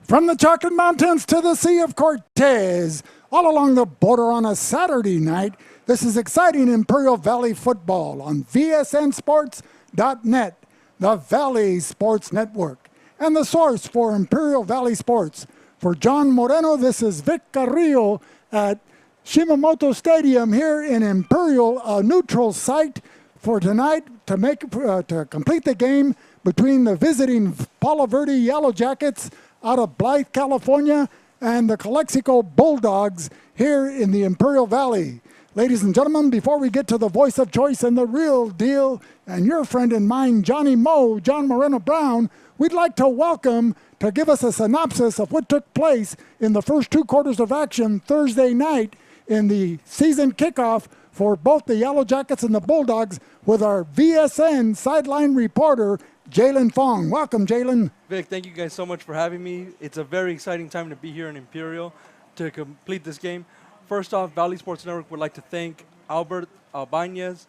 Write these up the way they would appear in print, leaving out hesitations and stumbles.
From the Chocolate Mountains to the Sea of Cortez, all along the border on a Saturday night, this is exciting Imperial Valley football on VSNSports.net, the Valley Sports Network, and the source for Imperial Valley sports. For John Moreno, this is Vic Carrillo at Shimamoto Stadium here in Imperial, a neutral site for tonight to complete the game between the visiting Palo Verde Yellowjackets out of Blythe, California, and the Calexico Bulldogs here in the Imperial Valley. Ladies and gentlemen, before we get to the voice of choice and the real deal, and your friend and mine, John Moreno Brown, we'd like to welcome to give us a synopsis of what took place in the first two quarters of action Thursday night in the season kickoff for both the Yellowjackets and the Bulldogs with our VSN sideline reporter, Jalen Fong. Welcome, Jalen. Vic, thank you guys so much for having me. It's a very exciting time to be here in Imperial to complete this game. First off, Valley Sports Network would like to thank Albert Albanez,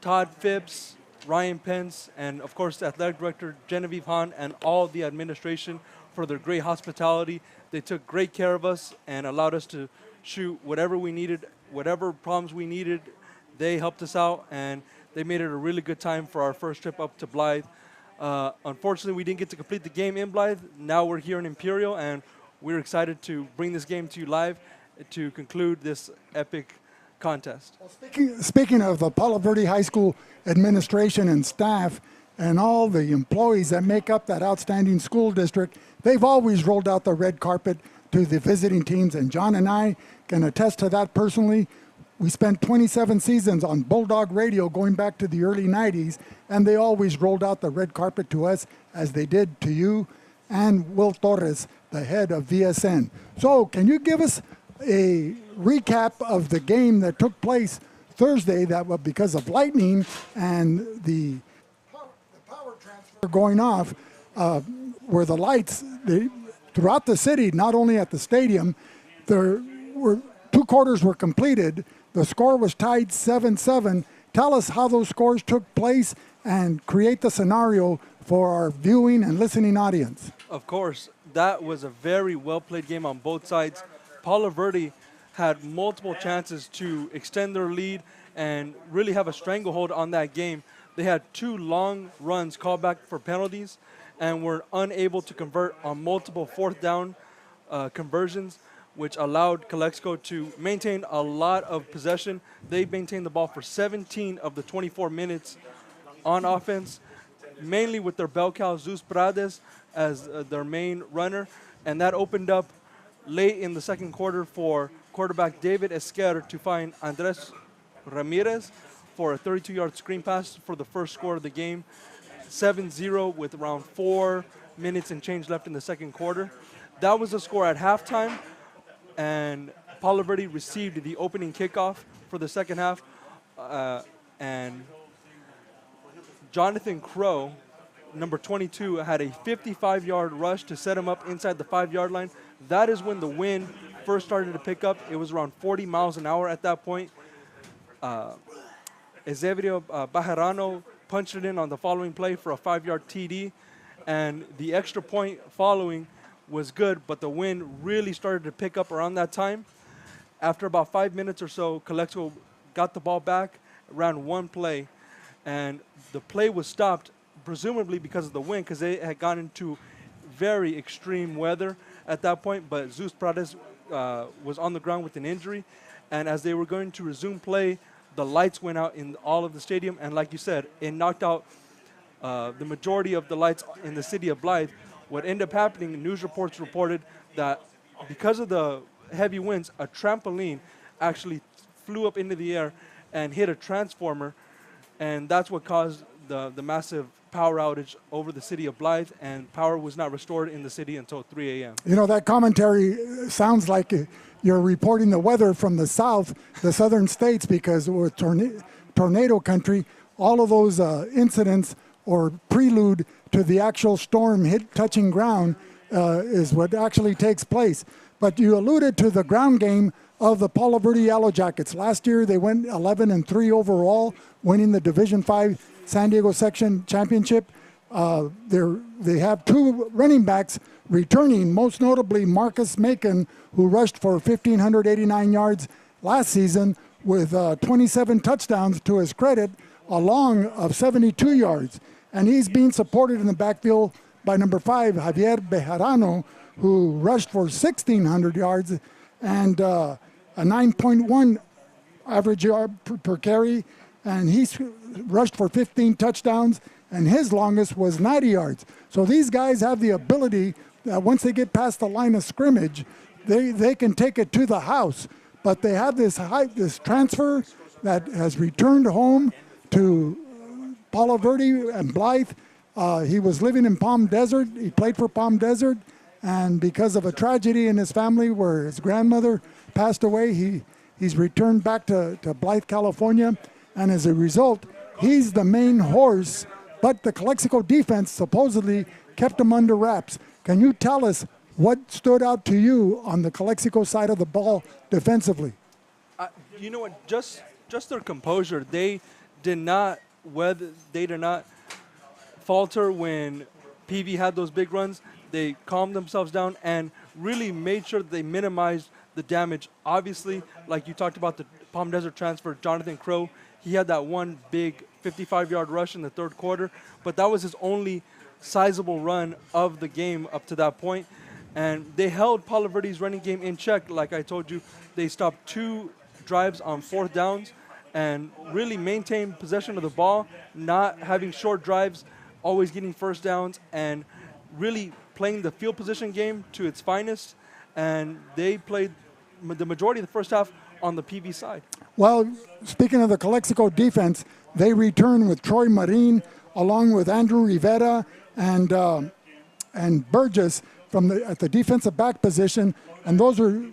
Todd Phipps, Ryan Pence, and of course the athletic director Genevieve Hahn and all the administration for their great hospitality. They took great care of us and allowed us to shoot whatever we needed, whatever problems we needed. They helped us out, and they made it a really good time for our first trip up to Blythe. Unfortunately, we didn't get to complete the game in Blythe. Now we're here in Imperial, and we're excited to bring this game to you live to conclude this epic contest. Well, speaking of the Palo Verde High School administration and staff and all the employees that make up that outstanding school district, they've always rolled out the red carpet to the visiting teams, and John and I can attest to that personally. We spent 27 seasons on Bulldog Radio going back to the early 90s, and they always rolled out the red carpet to us as they did to you and Will Torres, the head of VSN. So can you give us a recap of the game that took place Thursday that was because of lightning and the power transfer going off where the lights throughout the city, not only at the stadium, there were two quarters were completed. The score was tied 7-7. Tell us how those scores took place and create the scenario for our viewing and listening audience. Of course, that was a very well-played game on both sides. Palo Verde had multiple chances to extend their lead and really have a stranglehold on that game. They had two long runs called back for penalties and were unable to convert on multiple fourth down conversions, which allowed Calexico to maintain a lot of possession. They maintained the ball for 17 of the 24 minutes on offense, mainly with their bell cow, Zeus Prades, as their main runner. And that opened up late in the second quarter for quarterback David Esquer to find Andres Ramirez for a 32-yard screen pass for the first score of the game, 7-0 with around 4 minutes and change left in the second quarter. That was the score at halftime. And Palo Verde received the opening kickoff for the second half. And Jonathan Crow, number 22, had a 55-yard rush to set him up inside the 5-yard line. That is when the wind first started to pick up. It was around 40 miles an hour at that point. Ezeverio Bajarano punched it in on the following play for a 5-yard TD. And the extra point following was good, but the wind really started to pick up around that time. After about 5 minutes or so, Calexico got the ball back, ran one play, and the play was stopped, presumably because of the wind, because they had gotten into very extreme weather at that point, but Zeus Prades was on the ground with an injury, and as they were going to resume play, the lights went out in all of the stadium, and like you said, it knocked out the majority of the lights in the city of Blythe. What ended up happening, news reports reported that because of the heavy winds, a trampoline actually flew up into the air and hit a transformer, and that's what caused the massive power outage over the city of Blythe, and power was not restored in the city until 3 a.m. You know, that commentary sounds like you're reporting the weather from the south, the southern states, because we're tornado country. All of those incidents or prelude to the actual storm touching ground is what actually takes place. But you alluded to the ground game of the Palo Verde Yellowjackets. Last year they went 11-3 overall, winning the Division V San Diego Section Championship. They're they have two running backs returning, most notably Marcus Macon, who rushed for 1,589 yards last season with 27 touchdowns to his credit, a long of 72 yards. And he's being supported in the backfield by number 5, Javier Bejarano, who rushed for 1,600 yards and a 9.1 average yard per carry. And he's rushed for 15 touchdowns, and his longest was 90 yards. So these guys have the ability that once they get past the line of scrimmage, they can take it to the house. But they have this transfer that has returned home to Palo Verde and Blythe. He was living in Palm Desert. He played for Palm Desert, and because of a tragedy in his family where his grandmother passed away, he's returned back to Blythe, California. And as a result, he's the main horse, but the Calexico defense supposedly kept him under wraps. Can you tell us what stood out to you on the Calexico side of the ball defensively? You know what? Just their composure. They did not falter when PV had those big runs. They calmed themselves down and really made sure that they minimized the damage. Obviously, like you talked about the Palm Desert transfer, Jonathan Crow, he had that one big 55-yard rush in the third quarter, but that was his only sizable run of the game up to that point. And they held Palo Verde's running game in check. Like I told you, they stopped 2 drives on 4th downs and really maintained possession of the ball, not having short drives, always getting first downs, and really playing the field position game to its finest. And they played the majority of the first half on the PV side. Well, speaking of the Calexico defense, they return with Troy Marin along with Andrew Rivera and Burgess at the defensive back position, and those were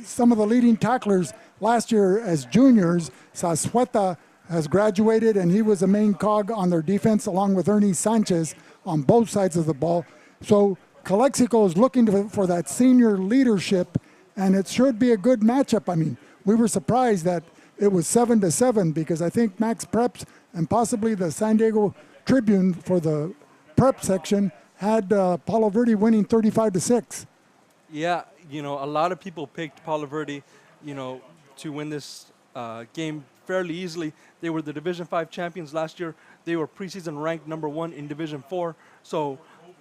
some of the leading tacklers last year as juniors. Sasueta has graduated, and he was the main cog on their defense along with Ernie Sanchez on both sides of the ball. So Calexico is looking for that senior leadership, and it should be a good matchup. I mean, we were surprised that it was 7-7 because I think Max Preps and possibly the San Diego Tribune for the prep section had Palo Verde winning 35-6. Yeah, a lot of people picked Palo Verde, to win this game fairly easily. They were the Division 5 champions last year. They were preseason ranked number 1 in Division 4. So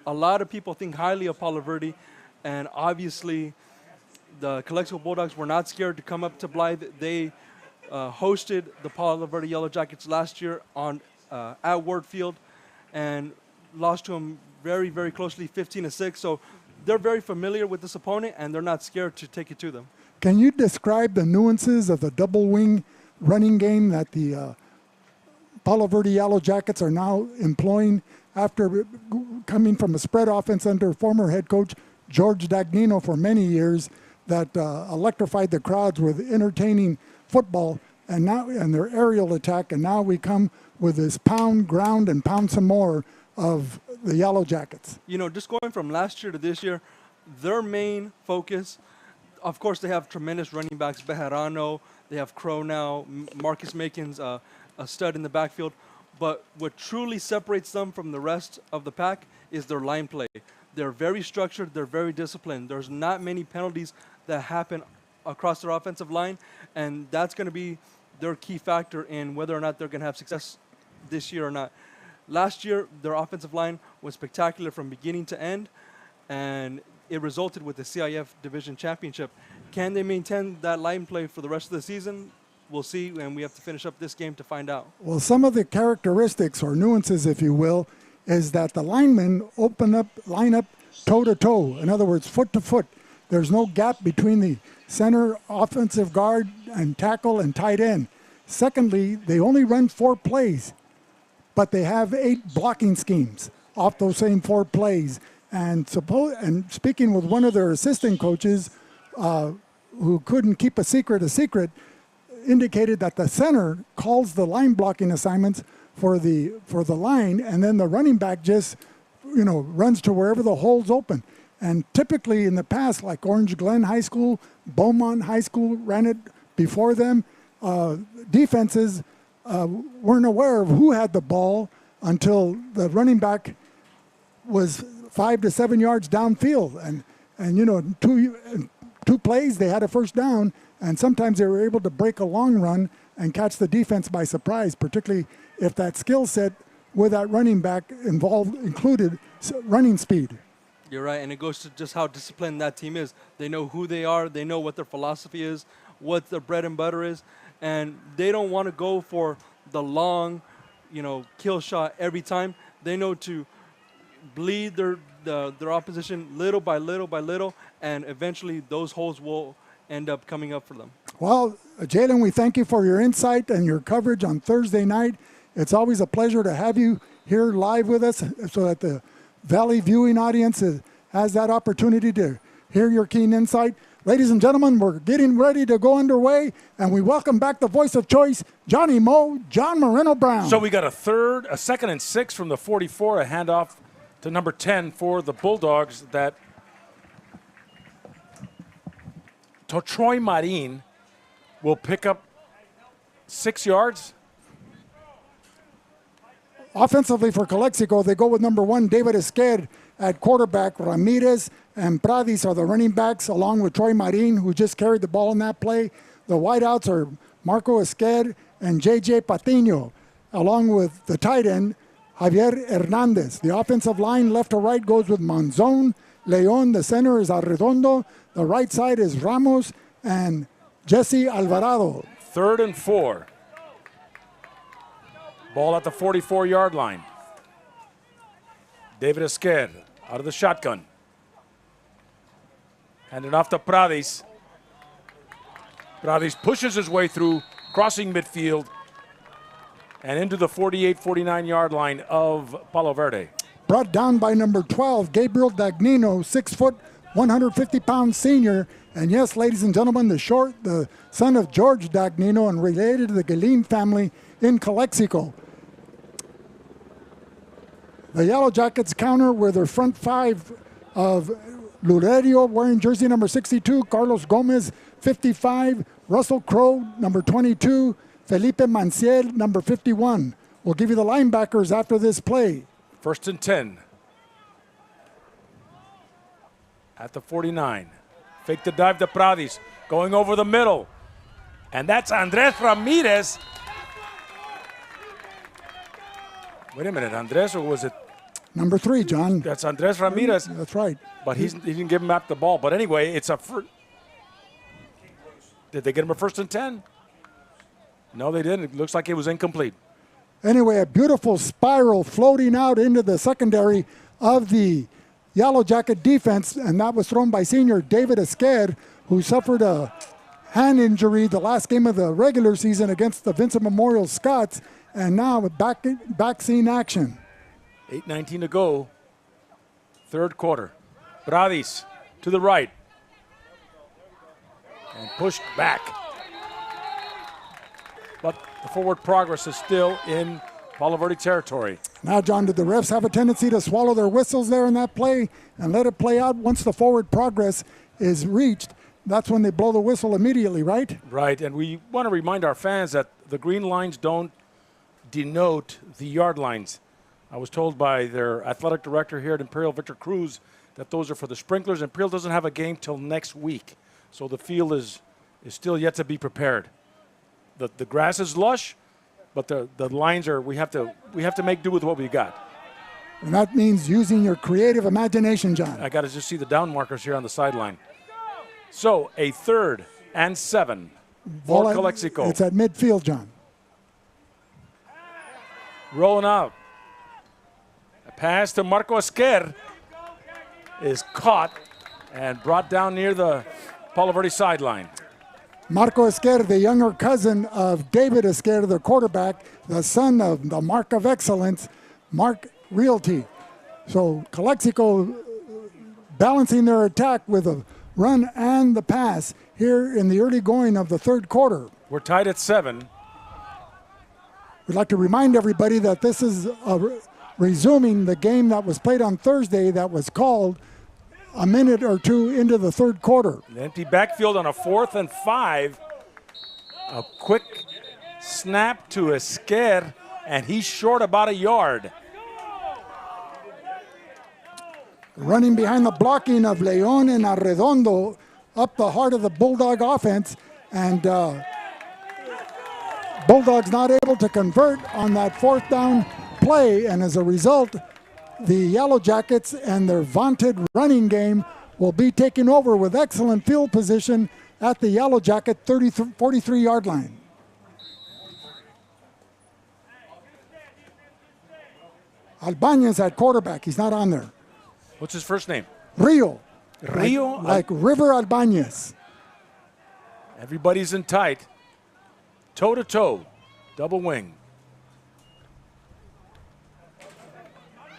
a lot of people think highly of Palo Verde, and obviously the Calexico Bulldogs were not scared to come up to Blythe. They hosted the Palo Verde Yellowjackets last year at Ward Field and lost to them very, very closely, 15-6. So they're very familiar with this opponent, and they're not scared to take it to them. Can you describe the nuances of the double wing running game that the Palo Verde Yellowjackets are now employing after coming from a spread offense under former head coach George Dagnino for many years that electrified the crowds with entertaining football and their aerial attack, and now we come with this pound, ground, and pound some more of the Yellowjackets? Just going from last year to this year, their main focus, of course, they have tremendous running backs, Bejarano, they have Crow now, Marcus Macon's a stud in the backfield, but what truly separates them from the rest of the pack is their line play. They're very structured, they're very disciplined. There's not many penalties that happen across their offensive line, and that's going to be their key factor in whether or not they're going to have success this year or not. Last year, their offensive line was spectacular from beginning to end, and it resulted with the CIF Division Championship. Can they maintain that line play for the rest of the season? We'll see, and we have to finish up this game to find out. Well, some of the characteristics or nuances, if you will, is that the linemen line up toe-to-toe. In other words, foot to foot. There's no gap between the center, offensive guard, and tackle and tight end. Secondly, they only run 4 plays, but they have 8 blocking schemes off those same 4 plays. And speaking with one of their assistant coaches, who couldn't keep a secret, indicated that the center calls the line blocking assignments for the line, and then the running back just runs to wherever the hole's open. And typically in the past, like Orange Glen High School, Beaumont High School ran it before them, defenses weren't aware of who had the ball until the running back was 5 to 7 yards downfield. And you know, two plays, they had a first down, and sometimes they were able to break a long run and catch the defense by surprise, particularly if that skill set with that running back included running speed. You're right, and it goes to just how disciplined that team is. They know who they are. They know what their philosophy is, what their bread and butter is, and they don't want to go for the long, kill shot every time. They know to bleed their opposition little by little by little, and eventually those holes will end up coming up for them. Well, Jalen, we thank you for your insight and your coverage on Thursday night. It's always a pleasure to have you here live with us so that the Valley viewing audience has that opportunity to hear your keen insight. Ladies and gentlemen, we're getting ready to go underway, and we welcome back the voice of choice, Johnny Moe, John Moreno Brown. So we got a second and 6 from the 44, a handoff to number 10 for the Bulldogs. That Troy Marin will pick up 6 yards. Offensively for Calexico, they go with number 1, David Esquer at quarterback. Ramirez and Pradis are the running backs, along with Troy Marin, who just carried the ball in that play. The wideouts are Marco Esquer and J.J. Patiño, along with the tight end, Javier Hernandez. The offensive line, left to right, goes with Monzon, Leon. The center is Arredondo. The right side is Ramos and Jesse Alvarado. 3rd and 4. Ball at the 44-yard line. David Esquer out of the shotgun. Handed off to Pradis. Pradis pushes his way through, crossing midfield, and into the 48, 49-yard line of Palo Verde. Brought down by number 12, Gabriel Dagnino, 6 foot, 150-pound senior. And yes, ladies and gentlemen, the son of George Dagnino and related to the Galin family in Calexico. The Yellowjackets counter with their front 5 of Lurerio wearing jersey number 62, Carlos Gomez, 55, Russell Crowe, number 22, Felipe Manciel, number 51. We'll give you the linebackers after this play. 1st and 10. At the 49. Fake the dive to Pradis, going over the middle. And that's Andres Ramirez. Wait a minute, Andres, or was it? Number 3, John. That's Andres Ramirez. That's right. But he didn't give him back the ball. But anyway, it's a did they get him a 1st and 10? No, they didn't. It looks like it was incomplete. Anyway, a beautiful spiral floating out into the secondary of the Yellow Jacket defense, and that was thrown by senior David Esquer, who suffered a hand injury the last game of the regular season against the Vincent Memorial Scots, and now back scene action. 8:19 to go, 3rd quarter. Pradis to the right. And pushed back. But the forward progress is still in Palo Verde territory. Now, John, did the refs have a tendency to swallow their whistles there in that play and let it play out? Once the forward progress is reached, that's when they blow the whistle immediately, right? Right, and we want to remind our fans that the green lines don't denote the yard lines. I was told by their athletic director here at Imperial, Victor Cruz, that those are for the sprinklers. Imperial doesn't have a game till next week, so the field is still yet to be prepared. The grass is lush, but the lines are, we have to make do with what we got. And that means using your creative imagination, John. I got to just see the down markers here on the sideline. So a 3rd and 7 for Calexico. It's at midfield, John. Rolling out. A pass to Marco Esquer is caught and brought down near the Palo Verde sideline. Marco Esquer, the younger cousin of David Esquer, the quarterback, the son of the Mark of Excellence, Mark Realty. So Calexico balancing their attack with a run and the pass here in the early going of the 3rd quarter. We're tied at 7. We'd like to remind everybody that this is resuming the game that was played on Thursday that was called a minute or two into the 3rd quarter. An empty backfield on a 4th and 5. A quick snap to Esquer, and he's short about a yard. running behind the blocking of Leon and Arredondo up the heart of the Bulldog offense. And Bulldogs not able to convert on that fourth down play. And as a result, the Yellow Jackets and their vaunted running game will be taking over with excellent field position at the Yellow Jacket 43-yard line. Albañez at quarterback. He's not on there. What's his first name? Rio. Rio? Like River Albañez. Everybody's in tight. Toe-to-toe. Double wing.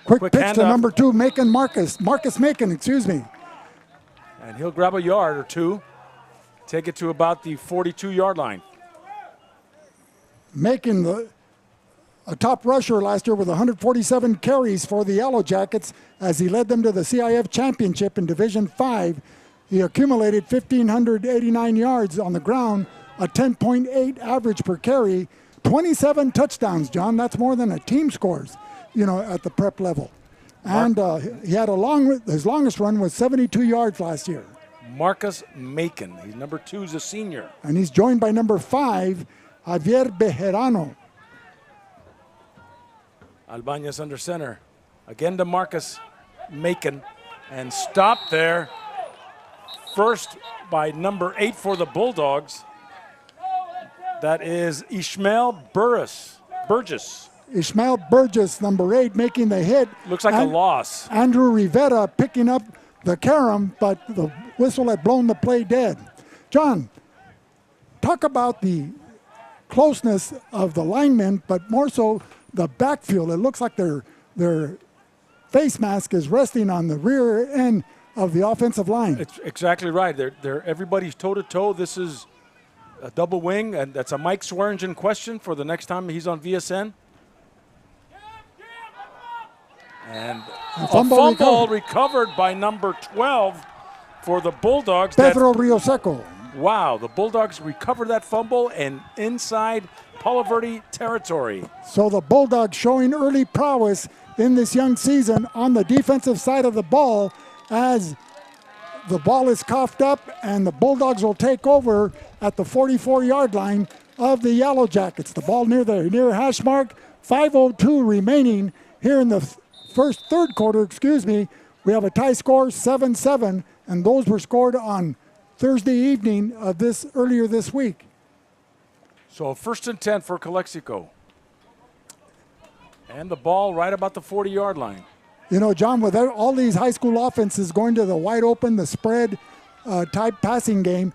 Quick pitch to handoff. number 2, Marcus Macon, excuse me. And he'll grab a yard or two. Take it to about the 42-yard line. Macon, a top rusher last year with 147 carries for the Yellow Jackets as he led them to the CIF Championship in Division 5. He accumulated 1,589 yards on the ground, a 10.8 average per carry, 27 touchdowns, John. That's more than a team scores, at the prep level. And he had his longest run was 72 yards last year. Marcus Macon. He's number 2, is a senior. And he's joined by number 5, Javier Bejerano. Albañez under center. Again to Marcus Macon. And stopped there. First by number 8 for the Bulldogs. That is Ishmael Burgess. Ishmael Burgess, number 8, making the hit. Looks like a loss. Andrew Rivera picking up the carom, but the whistle had blown the play dead. John, talk about the closeness of the linemen, but more so the backfield. It looks like their face mask is resting on the rear end of the offensive line. It's exactly right. They're everybody's toe-to-toe. This is a double wing, and that's a Mike Swearingen question for the next time he's on VSN. And a fumble recovered by number 12 for the Bulldogs. Pedro Rioseco. Wow, the Bulldogs recovered that fumble and inside Palo Verde territory. So the Bulldogs showing early prowess in this young season on the defensive side of the ball as the ball is coughed up and the Bulldogs will take over at the 44-yard line of the Yellow Jackets. The ball near hash mark, 5:02 remaining here in the third quarter, we have a tie score 7-7, and those were scored on Thursday evening of earlier this week. So 1st and 10 for Calexico. And the ball right about the 40-yard line. John, with all these high school offenses going to the wide open, the spread type passing game,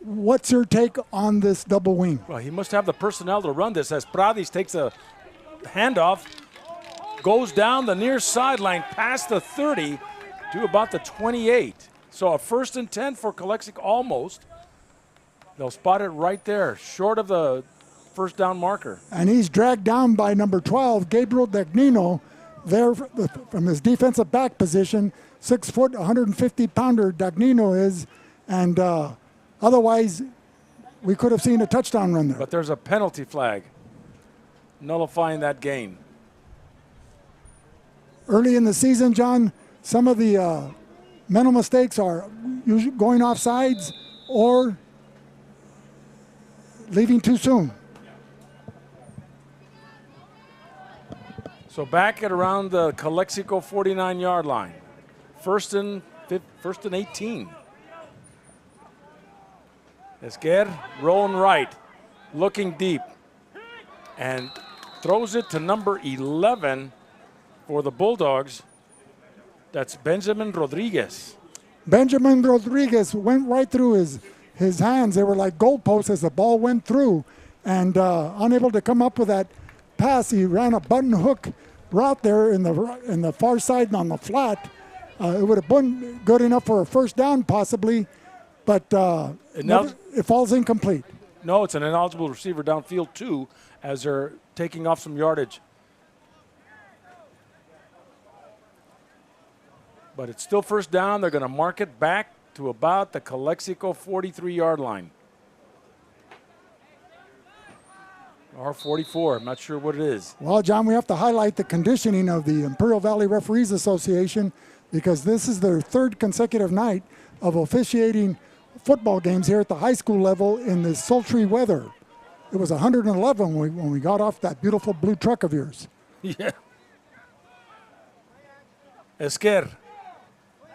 what's your take on this double wing? Well, he must have the personnel to run this as Pradis takes a handoff, goes down the near sideline past the 30 to about the 28. So a 1st and 10 for Calexico almost. They'll spot it right there, short of the first down marker. And he's dragged down by number 12, Gabriel Dagnino, there from his defensive back position. 6 foot, 150-pounder Dagnino is. And otherwise, we could have seen a touchdown run there. But there's a penalty flag nullifying that gain. Early in the season, John, some of the mental mistakes are usually going off sides or leaving too soon. So back at around the Calexico 49-yard line. First and 18. Esquer rolling right, looking deep, and throws it to number 11 for the Bulldogs. That's Benjamin Rodriguez. Benjamin Rodriguez went right through his hands. They were like goalposts as the ball went through, and unable to come up with that pass. He ran a button hook route there in the far side and on the flat. It would have been good enough for a first down possibly, but it falls incomplete. No, it's an ineligible receiver downfield too, as they're taking off some yardage. But it's still first down. They're going to mark it back to about the Calexico 43-yard line. Or 44, I'm not sure what it is. Well, John, we have to highlight the conditioning of the Imperial Valley Referees Association. because this is their third consecutive night of officiating football games here at the high school level in this sultry weather. It was 111 when we got off that beautiful blue truck of yours. Yeah. Esquer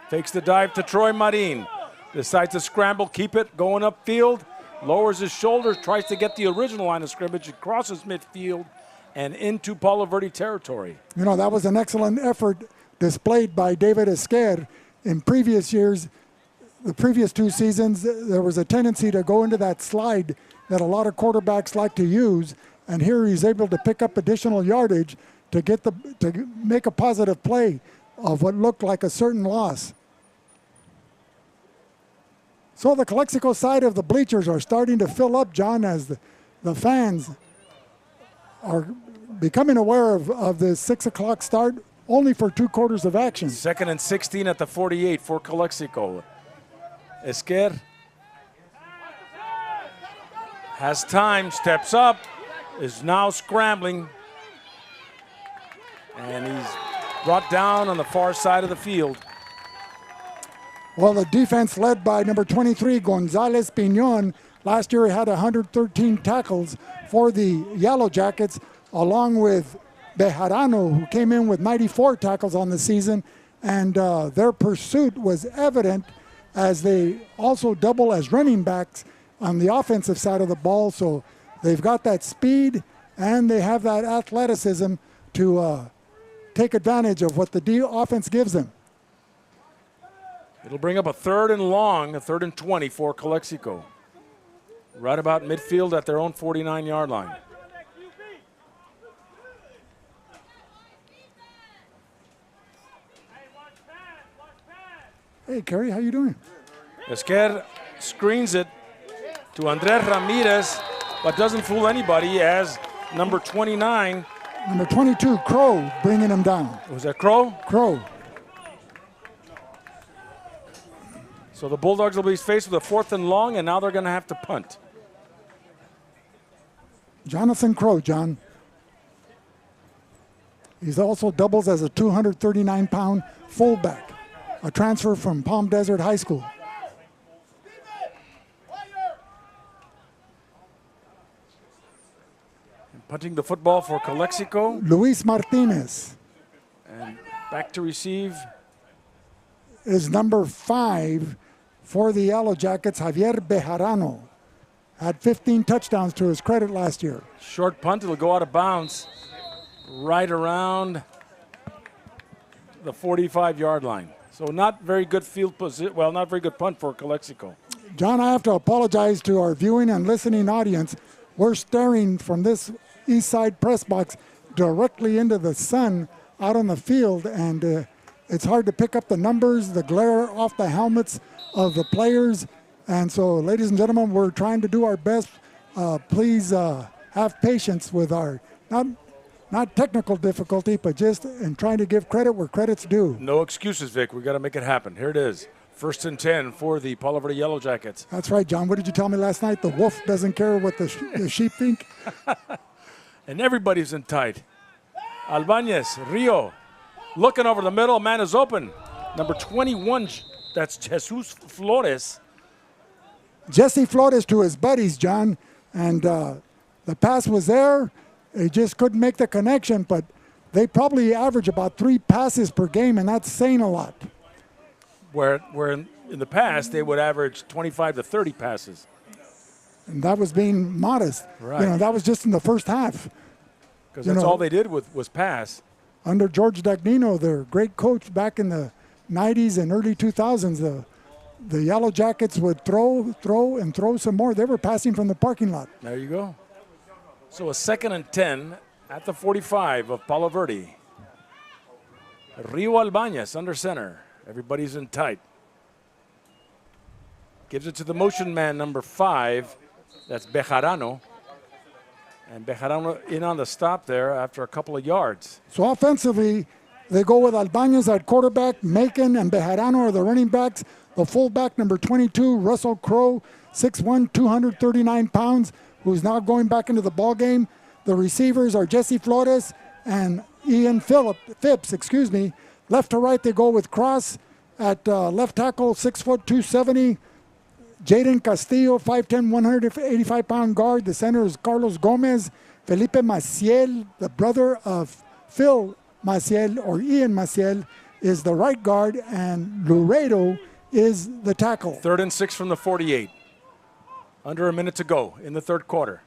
takes the dive to Troy Marin. Decides to scramble, keep it, going upfield. Lowers his shoulders, tries to get the original line of scrimmage. It crosses midfield and into Palo Verde territory. You know, that was an excellent effort displayed by David Esquer. In previous years, the previous 2 seasons, there was a tendency to go into that slide that a lot of quarterbacks like to use, and here he's able to pick up additional yardage to make a positive play of what looked like a certain loss. So the Calexico side of the bleachers are starting to fill up, John, as the fans are becoming aware of the 6 o'clock start, only for 2 quarters of action. 2nd and 16 at the 48 for Calexico. Esquer has time, steps up, is now scrambling, and he's brought down on the far side of the field. Well, the defense led by number 23, Gonzalez Piñon. Last year he had 113 tackles for the Yellowjackets, along with Bejarano, who came in with 94 tackles on the season. And their pursuit was evident as they also double as running backs on the offensive side of the ball. So they've got that speed and they have that athleticism to take advantage of what the offense gives them. It'll bring up a 3rd and long, a 3rd and 20 for Calexico. Right about midfield at their own 49-yard line. Hey, Kerry, how you doing? Esquer screens it to Andres Ramirez, but doesn't fool anybody as number 29. Number 22, Crow, bringing him down. Was that Crow? Crow. So the Bulldogs will be faced with a 4th and long, and now they're going to have to punt. Jonathan Crow, John. He's also doubles as a 239-pound fullback, a transfer from Palm Desert High School. And punting the football for Calexico. Luis Martinez. And back to receive is number 5 for the Yellowjackets, Javier Bejarano. Had 15 touchdowns to his credit last year. Short punt, it'll go out of bounds right around the 45-yard line. So not very good field position, well, not very good punt for Calexico. John, I have to apologize to our viewing and listening audience. We're staring from this east side press box directly into the sun out on the field, and it's hard to pick up the numbers, the glare off the helmets of the players. And so, ladies and gentlemen, we're trying to do our best. Please have patience with our, not technical difficulty, but just in trying to give credit where credit's due. No excuses, Vic. We've got to make it happen. Here it is. 1st and 10 for the Palo Verde Yellowjackets. That's right, John. What did you tell me last night? The wolf doesn't care what the sheep think? And everybody's in tight. Albanez, Rio, looking over the middle. Man is open. Number 21, that's Jesus Flores. Jesse Flores to his buddies, John. And the pass was there. He just couldn't make the connection, but they probably average about 3 passes per game, and that's saying a lot. Where in the past, they would average 25 to 30 passes. And that was being modest. Right. You know, that was just in the first half. Because that's all they did was pass. Under George Dagnino, their great coach back in the 90s and early 2000s, the Yellowjackets would throw some more. They were passing from the parking lot. There you go. So a 2nd and 10 at the 45 of Palo Verde. Rio Albanez under center. Everybody's in tight. Gives it to the motion man, number 5. That's Bejarano. And Bejarano in on the stop there after a couple of yards. So offensively, they go with Albanez at quarterback. Macon and Bejarano are the running backs. The fullback, number 22, Russell Crowe, 6'1", 239 pounds, who's now going back into the ball game. The receivers are Jesse Flores and Ian Phipps. The Left to right, they go with Cross at left tackle, 6 foot 270. Jaden Castillo, 5'10", 185-pound guard. The center is Carlos Gomez. Felipe Maciel, the brother of Phil Maciel, or Ian Maciel, is the right guard, and Laredo is the tackle. 3rd and 6 from the 48. Under a minute to go in the third quarter.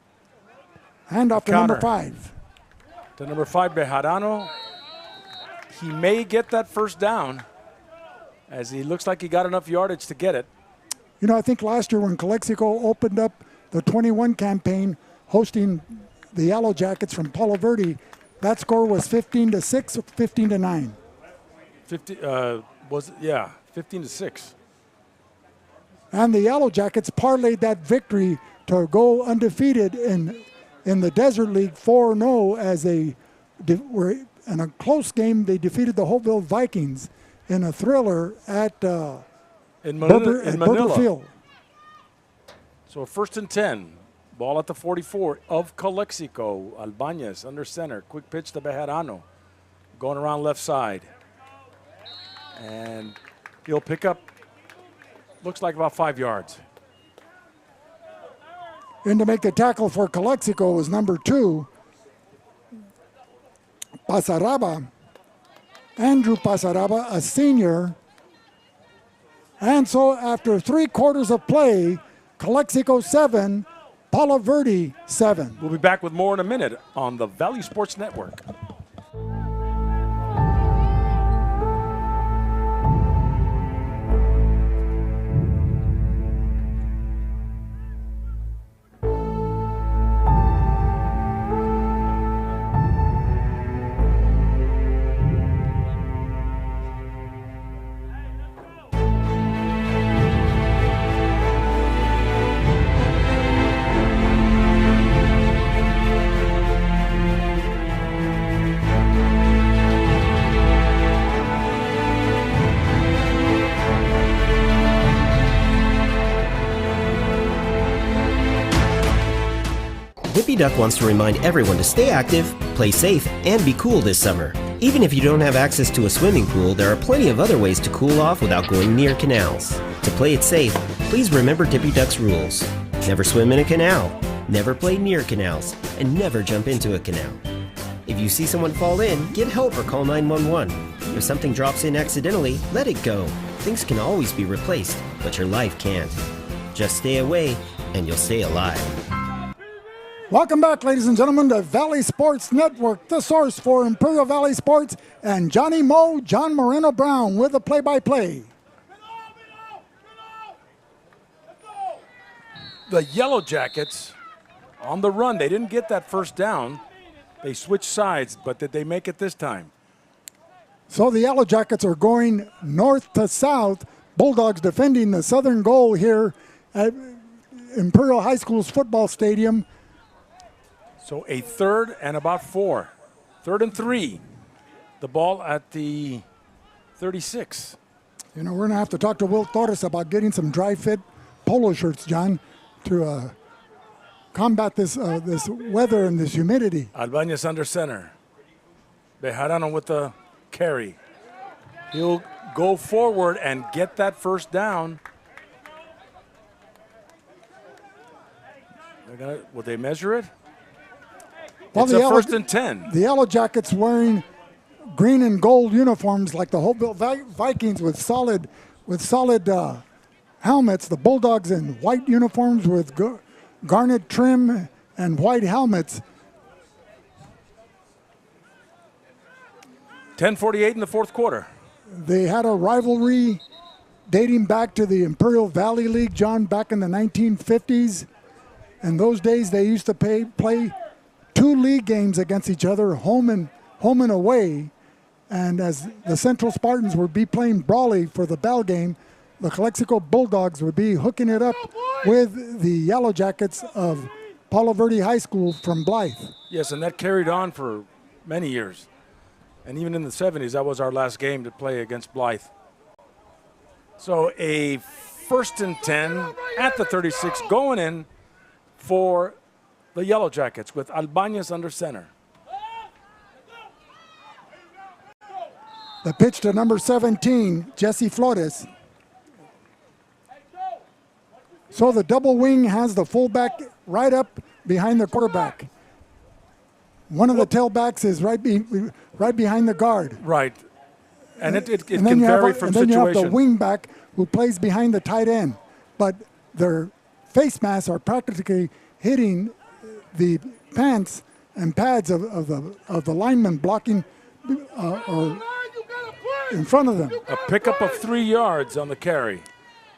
Hand off to Counter. number 5. To number 5, Bejarano. He may get that first down, as he looks like he got enough yardage to get it. You know, I think last year when Calexico opened up the 21 campaign hosting the Yellowjackets from Palo Verde, that score was 15-6 or 15-9. 15-6. And the Yellowjackets parlayed that victory to go undefeated in the Desert League 4-0 as were in a close game. They defeated the Hopeville Vikings in a thriller at Manila. Berber Field. So 1st and 10. Ball at the 44 of Calexico. Albañez under center. Quick pitch to Bejarano. Going around left side. And he'll pick up, looks like about 5 yards. And to make the tackle for Calexico was number 2, Pasaraba. Andrew Pasaraba, a senior. And so after 3 quarters of play, Calexico 7, Palo Verde 7. We'll be back with more in a minute on the Valley Sports Network. Dippy Duck wants to remind everyone to stay active, play safe, and be cool this summer. Even if you don't have access to a swimming pool, there are plenty of other ways to cool off without going near canals. To play it safe, please remember Dippy Duck's rules. Never swim in a canal, never play near canals, and never jump into a canal. If you see someone fall in, get help or call 911. If something drops in accidentally, let it go. Things can always be replaced, but your life can't. Just stay away, and you'll stay alive. Welcome back, ladies and gentlemen, to Valley Sports Network, the source for Imperial Valley Sports, and Johnny Moe, John Moreno Brown with the play-by-play. The Yellowjackets on the run. They didn't get that first down. They switched sides, but did they make it this time? So the Yellowjackets are going north to south. Bulldogs defending the southern goal here at Imperial High School's football stadium. So a 3rd and about 4. 3rd and 3. The ball at the 36. You know, we're going to have to talk to Will Torres about getting some dry fit polo shirts, John, to combat this this weather and this humidity. Albañez under center. Bejarano with the carry. He'll go forward and get that first down. Will they measure it? Well, It's a 1st and 10. The Yellowjackets wearing green and gold uniforms like the Hopeville Vikings with solid helmets. The Bulldogs in white uniforms with garnet trim and white helmets. 10:48 in the fourth quarter. They had a rivalry dating back to the Imperial Valley League, John, back in the 1950s. In those days, they used to play 2 league games against each other, home and away. And as the Central Spartans would be playing Brawley for the bell game, the Calexico Bulldogs would be hooking it up with the Yellowjackets of Palo Verde High School from Blythe. Yes, and that carried on for many years. And even in the 70s, that was our last game to play against Blythe. So a 1st and 10 at the 36 going in for the Yellowjackets with Albañez under center. The pitch to number 17, Jesse Flores. So the double wing has the fullback right up behind the quarterback. One of the tailbacks is right behind the guard. Right. And it And can then vary from and then you have the situation. wing back who plays behind the tight end. But their face masks are practically hitting the pants and pads of the lineman blocking or in front of them. A pickup of 3 yards on the carry.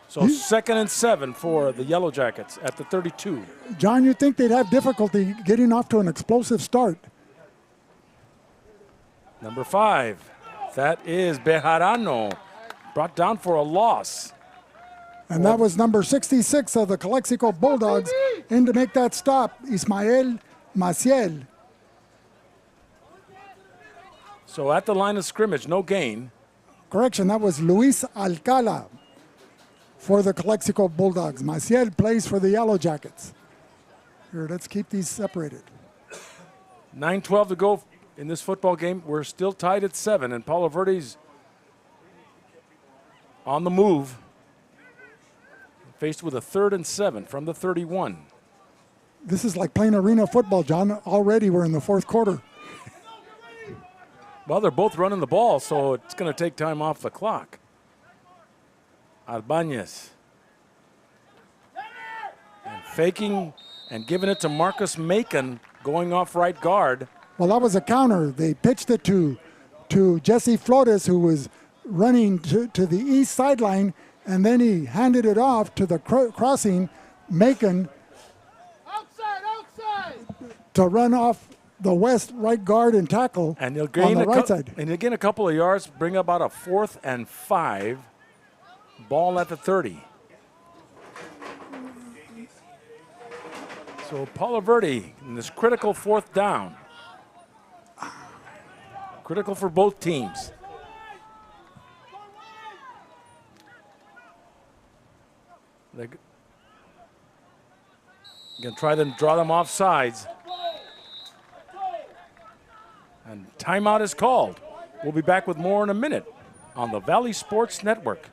So 2nd and 7 for the Yellow Jackets at the 32. John, you'd think they'd have difficulty getting off to an explosive start. Number 5, that is Bejarano, brought down for a loss. And that was number 66 of the Calexico Bulldogs in to make that stop, Ismael Maciel. So at the line of scrimmage, no gain. Correction, that was Luis Alcala for the Calexico Bulldogs. Maciel plays for the Yellow Jackets. Here, let's keep these separated. 9:12 to go in this football game. We're still tied at 7, and Palo Verde's on the move, faced with a 3rd and 7 from the 31. This is like playing arena football, John. Already we're in the 4th quarter. Well, they're both running the ball, so it's going to take time off the clock. Albanez. And faking and giving it to Marcus Macon, going off right guard. Well, that was a counter. They pitched it to Jesse Flores, who was running to the east sideline, and then he handed it off to the crossing Macon to run off the west right guard and tackle And he'll on gain the right side. And he'll gain a couple of yards, bring about a 4th and 5. Ball at the 30. So Palo Verde in this critical 4th down. Critical for both teams. They're going to try to draw them off sides. And timeout is called. We'll be back with more in a minute on the Valley Sports Network.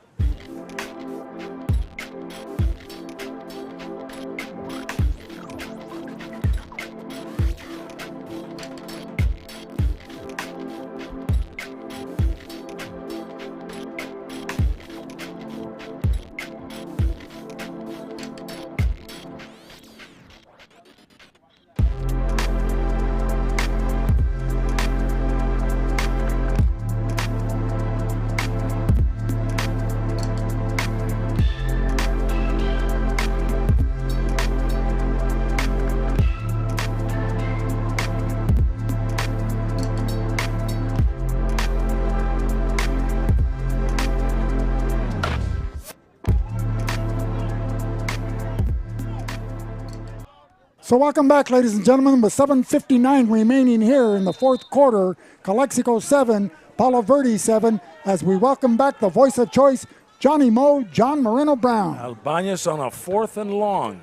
So welcome back, ladies and gentlemen, with 7:59 remaining here in the 4th quarter. Calexico 7, Palo Verde 7, as we welcome back the voice of choice, Johnny Moe, John Moreno Brown. Albanez on a 4th and long.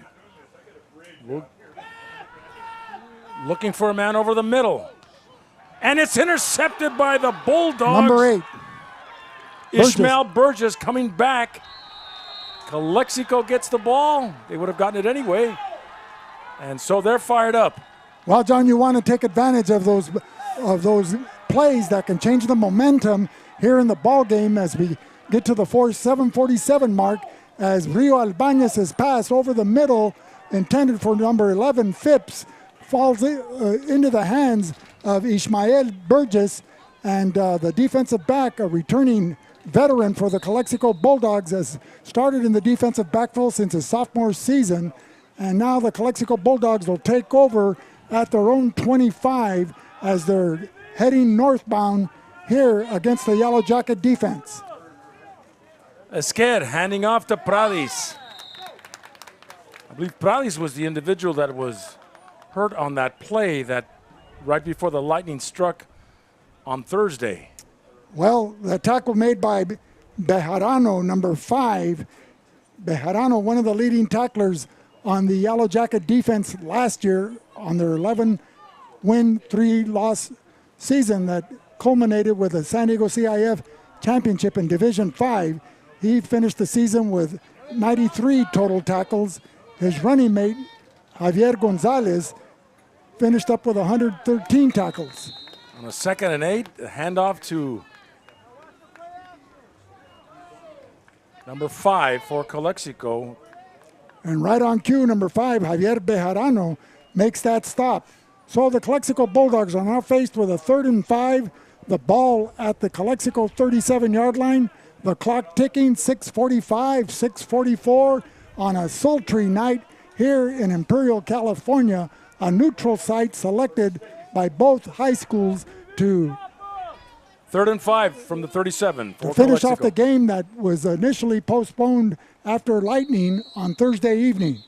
Looking for a man over the middle. And it's intercepted by the Bulldogs. Number 8. Ishmael Burgess coming back. Calexico gets the ball. They would have gotten it anyway. And so they're fired up. Well, John, you want to take advantage of those plays that can change the momentum here in the ball game as we get to the 7:47 mark, as Rio Albanez's pass over the middle, intended for number 11 Phipps, falls into the hands of Ishmael Burgess, and the defensive back, a returning veteran for the Calexico Bulldogs, has started in the defensive backfield since his sophomore season. And now the Calexico Bulldogs will take over at their own 25 as they're heading northbound here against the Yellow Jacket defense. Esquer handing off to Pradis. I believe Pradis was the individual that was hurt on that play that right before the lightning struck on Thursday. Well, the tackle made by Bejarano, number 5. Bejarano, one of the leading tacklers on the Yellow Jacket defense last year on their 11-win, 3-loss season that culminated with a San Diego CIF championship in Division 5. He finished the season with 93 total tackles. His running mate, Javier Gonzalez, finished up with 113 tackles. On a 2nd and 8, a handoff to number 5 for Calexico. And right on cue, number 5, Javier Bejarano, makes that stop. So the Calexico Bulldogs are now faced with a 3rd and 5. The ball at the Calexico 37-yard line. The clock ticking, 6:45, 6:44 on a sultry night here in Imperial, California, a neutral site selected by both high schools to 3rd and 5 from the 37 for to finish Calexico. off the game that was initially postponed after lightning on Thursday evening.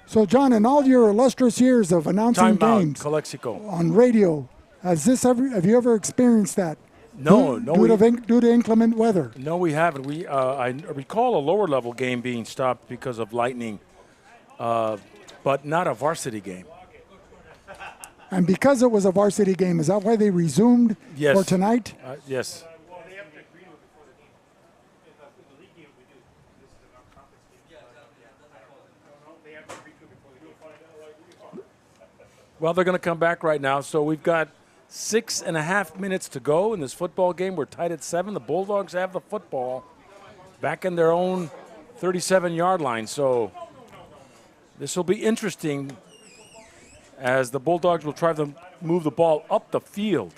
So, John, in all your illustrious years of announcing Timeout, games Calexico. on radio, have you ever experienced that? No, Due to inclement weather. No, we haven't. I recall a lower level game being stopped because of lightning, but not a varsity game. And because it was a varsity game, is that why they resumed Yes. for tonight? Yes. Well, they're going to come back right now. So we've got 6.5 minutes to go in this football game. We're tied at 7. The Bulldogs have the football back in their own 37-yard line. So this will be interesting as the Bulldogs will try to move the ball up the field.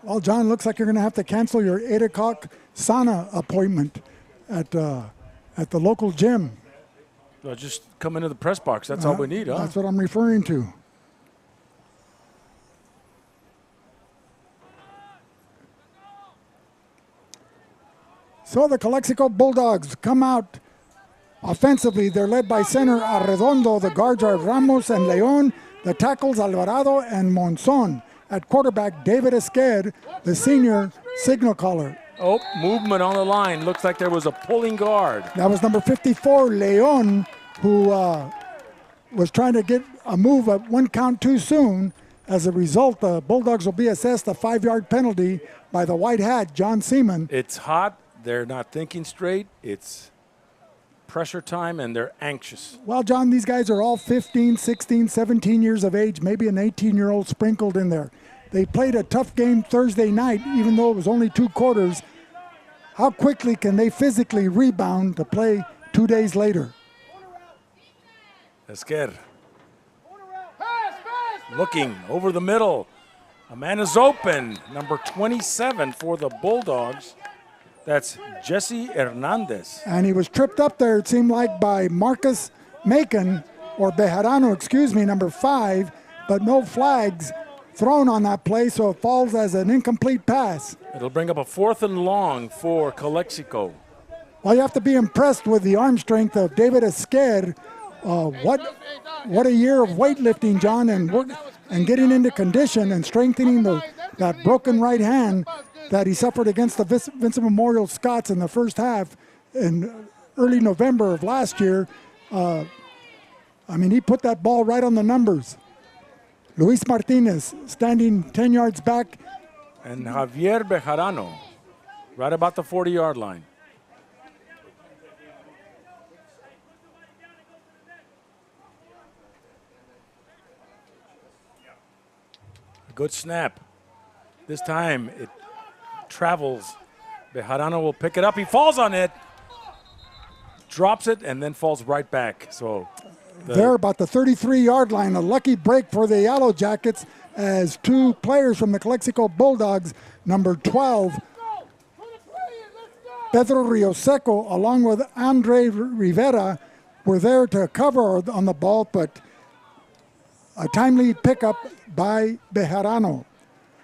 Well, John, looks like you're going to have to cancel your 8 o'clock sauna appointment at the local gym. Just come into the press box. That's all we need, huh? That's what I'm referring to. So the Calexico Bulldogs come out offensively. They're led by center Arredondo. The guards are Ramos and Leon. The tackles Alvarado and Monzon. At quarterback, David Esquer, the senior signal caller. Oh, movement on the line. Looks like there was a pulling guard. That was number 54, Leon, who was trying to get a move at 1 count too soon. As a result, the Bulldogs will be assessed a 5-yard penalty by the white hat, John Seaman. It's hot. They're not thinking straight. It's pressure time, and they're anxious. Well, John, these guys are all 15, 16, 17 years of age, maybe an 18-year-old sprinkled in there. They played a tough game Thursday night, even though it was only 2 quarters. How quickly can they physically rebound to play 2 days later? Esquer looking over the middle. A man is open. Number 27 for the Bulldogs. That's Jesse Hernandez. And he was tripped up there, it seemed like, by Marcus Macon, or Bejarano, excuse me, number 5, but no flags thrown on that play, so it falls as an incomplete pass. It'll bring up a 4th and long for Calexico. Well, you have to be impressed with the arm strength of David Esquer. What a year of weightlifting, John, and getting into condition and strengthening that broken right hand that he suffered against the Vincent Memorial Scots in the first half in early November of last year. He put that ball right on the numbers. Luis Martinez standing 10 yards back. And Javier Bejarano right about the 40-yard line. A good snap. This time it travels. Bejarano will pick it up. He falls on it, drops it, and then falls right back. So there about the 33-yard line, a lucky break for the Yellowjackets as 2 players from the Calexico Bulldogs, number 12, Pedro Rioseco, along with Andre Rivera, were there to cover on the ball, but a timely pickup by Bejarano.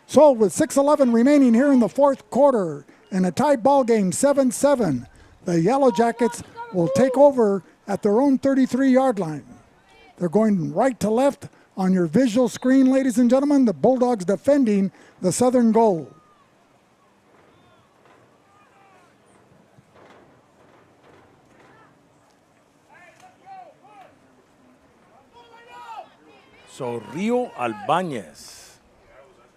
So with 6:11 remaining here in the 4th quarter, in a tie ball game, 7-7, the Yellowjackets will take over at their own 33-yard line. They're going right to left on your visual screen, ladies and gentlemen. The Bulldogs defending the southern goal. So Rio Albañez.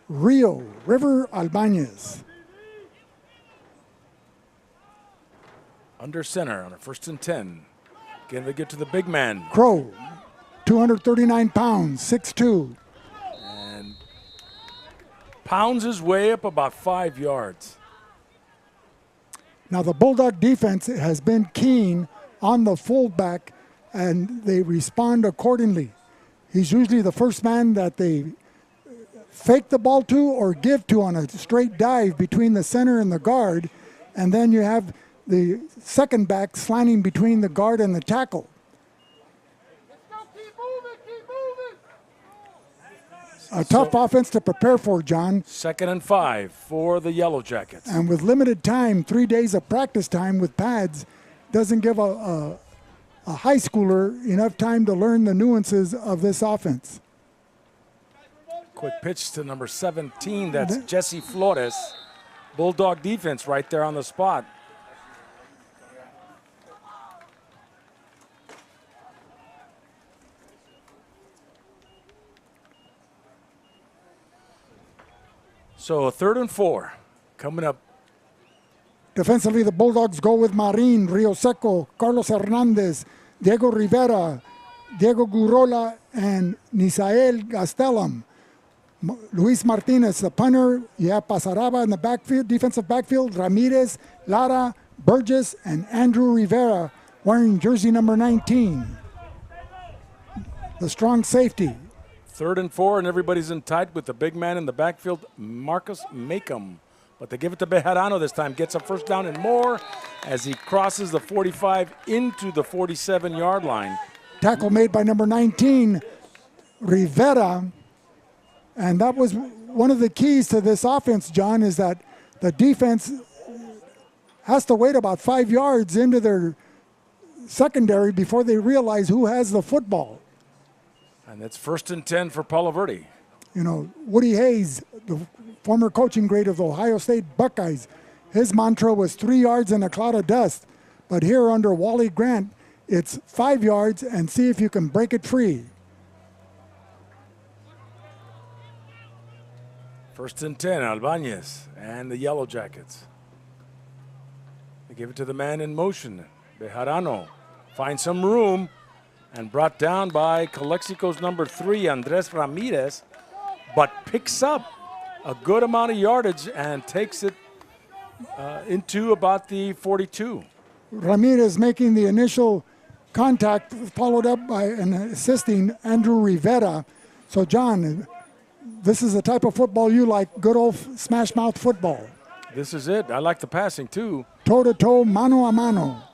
River Albañez. Under center on a 1st and 10. Again, they get to the big man. Crow, 239 pounds, 6'2". And pounds his way up about 5 yards. Now the Bulldog defense has been keen on the fullback, and they respond accordingly. He's usually the first man that they fake the ball to or give to on a straight dive between the center and the guard, and then you have the second back slanting between the guard and the tackle. A tough offense to prepare for, John. 2nd and 5 for the Yellow Jackets. And with limited time, 3 days of practice time with pads, doesn't give a high schooler enough time to learn the nuances of this offense. Quick pitch to number 17. That's Jesse Flores. Bulldog defense right there on the spot. So 3rd and 4 coming up. Defensively, the Bulldogs go with Marin, Rio Seco, Carlos Hernandez, Diego Rivera, Diego Gurola, and Nisael Gastelum. Luis Martinez, the punter. You have Pasaraba in the backfield, defensive backfield. Ramirez, Lara, Burgess, and Andrew Rivera wearing jersey number 19. The strong safety. 3rd and 4, and everybody's in tight with the big man in the backfield, Marcus Makem. But they give it to Bejarano this time. Gets a 1st down and more as he crosses the 45 into the 47-yard line. Tackle made by number 19, Rivera. And that was one of the keys to this offense, John, is that the defense has to wait about 5 yards into their secondary before they realize who has the football. And it's 1st and 10 for Palo Verde. You know, Woody Hayes, the former coaching grade of the Ohio State Buckeyes, his mantra was 3 yards in a cloud of dust. But here under Wally Grant, it's 5 yards and see if you can break it free. 1st and 10, Albañez and the Yellow Jackets. They give it to the man in motion. Bejarano finds some room and brought down by Calexico's number 3, Andres Ramirez, but picks up a good amount of yardage and takes it into about the 42. Ramirez making the initial contact, followed up by an assisting Andrew Rivera. So, John, this is the type of football you like, good old smash mouth football. This is it. I like the passing too. Toe-to-toe, mano-a-mano.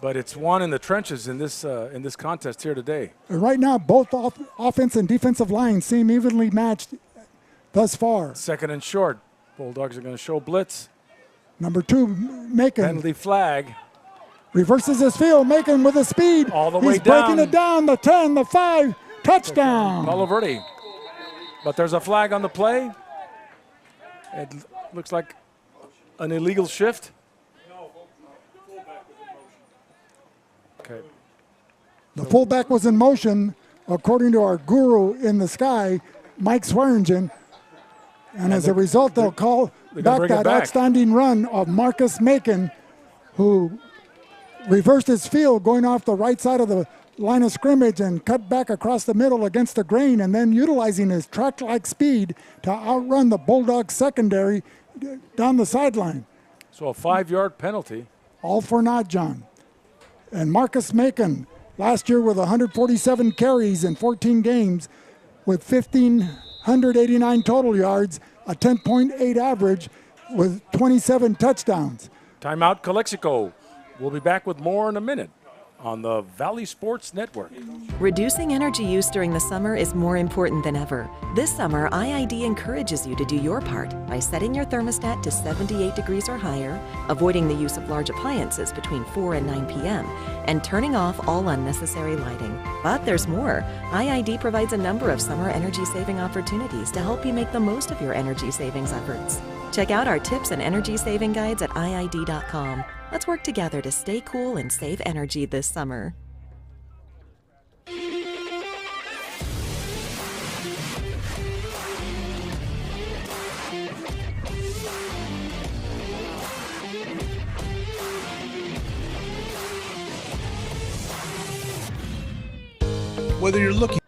But it's won in the trenches in this contest here today. Right now, both offense and defensive lines seem evenly matched thus far. 2nd and short. Bulldogs are going to show blitz. Number 2, Macon. Penalty flag. Reverses his field. Macon with a speed. All the way He's down. breaking it down. The 10, the 5, touchdown. Palo Verde. But there's a flag on the play. It looks like an illegal shift. Okay. The fullback was in motion, according to our guru in the sky, Mike Swearingen. And as a result, they'll call back that outstanding run of Marcus Macon, who reversed his field going off the right side of the line of scrimmage and cut back across the middle against the grain, and then utilizing his track-like speed to outrun the Bulldogs secondary down the sideline. So a 5-yard penalty. All for naught, John. And Marcus Macon, last year with 147 carries in 14 games, with 1,589 total yards, a 10.8 average, with 27 touchdowns. Timeout, Calexico. We'll be back with more in a minute on the Valley Sports Network. Reducing energy use during the summer is more important than ever. This summer, IID encourages you to do your part by setting your thermostat to 78 degrees or higher, avoiding the use of large appliances between 4 and 9 p.m., and turning off all unnecessary lighting. But there's more. IID provides a number of summer energy-saving opportunities to help you make the most of your energy savings efforts. Check out our tips and energy saving guides at IID.com. Let's work together to stay cool and save energy this summer. Whether you're looking.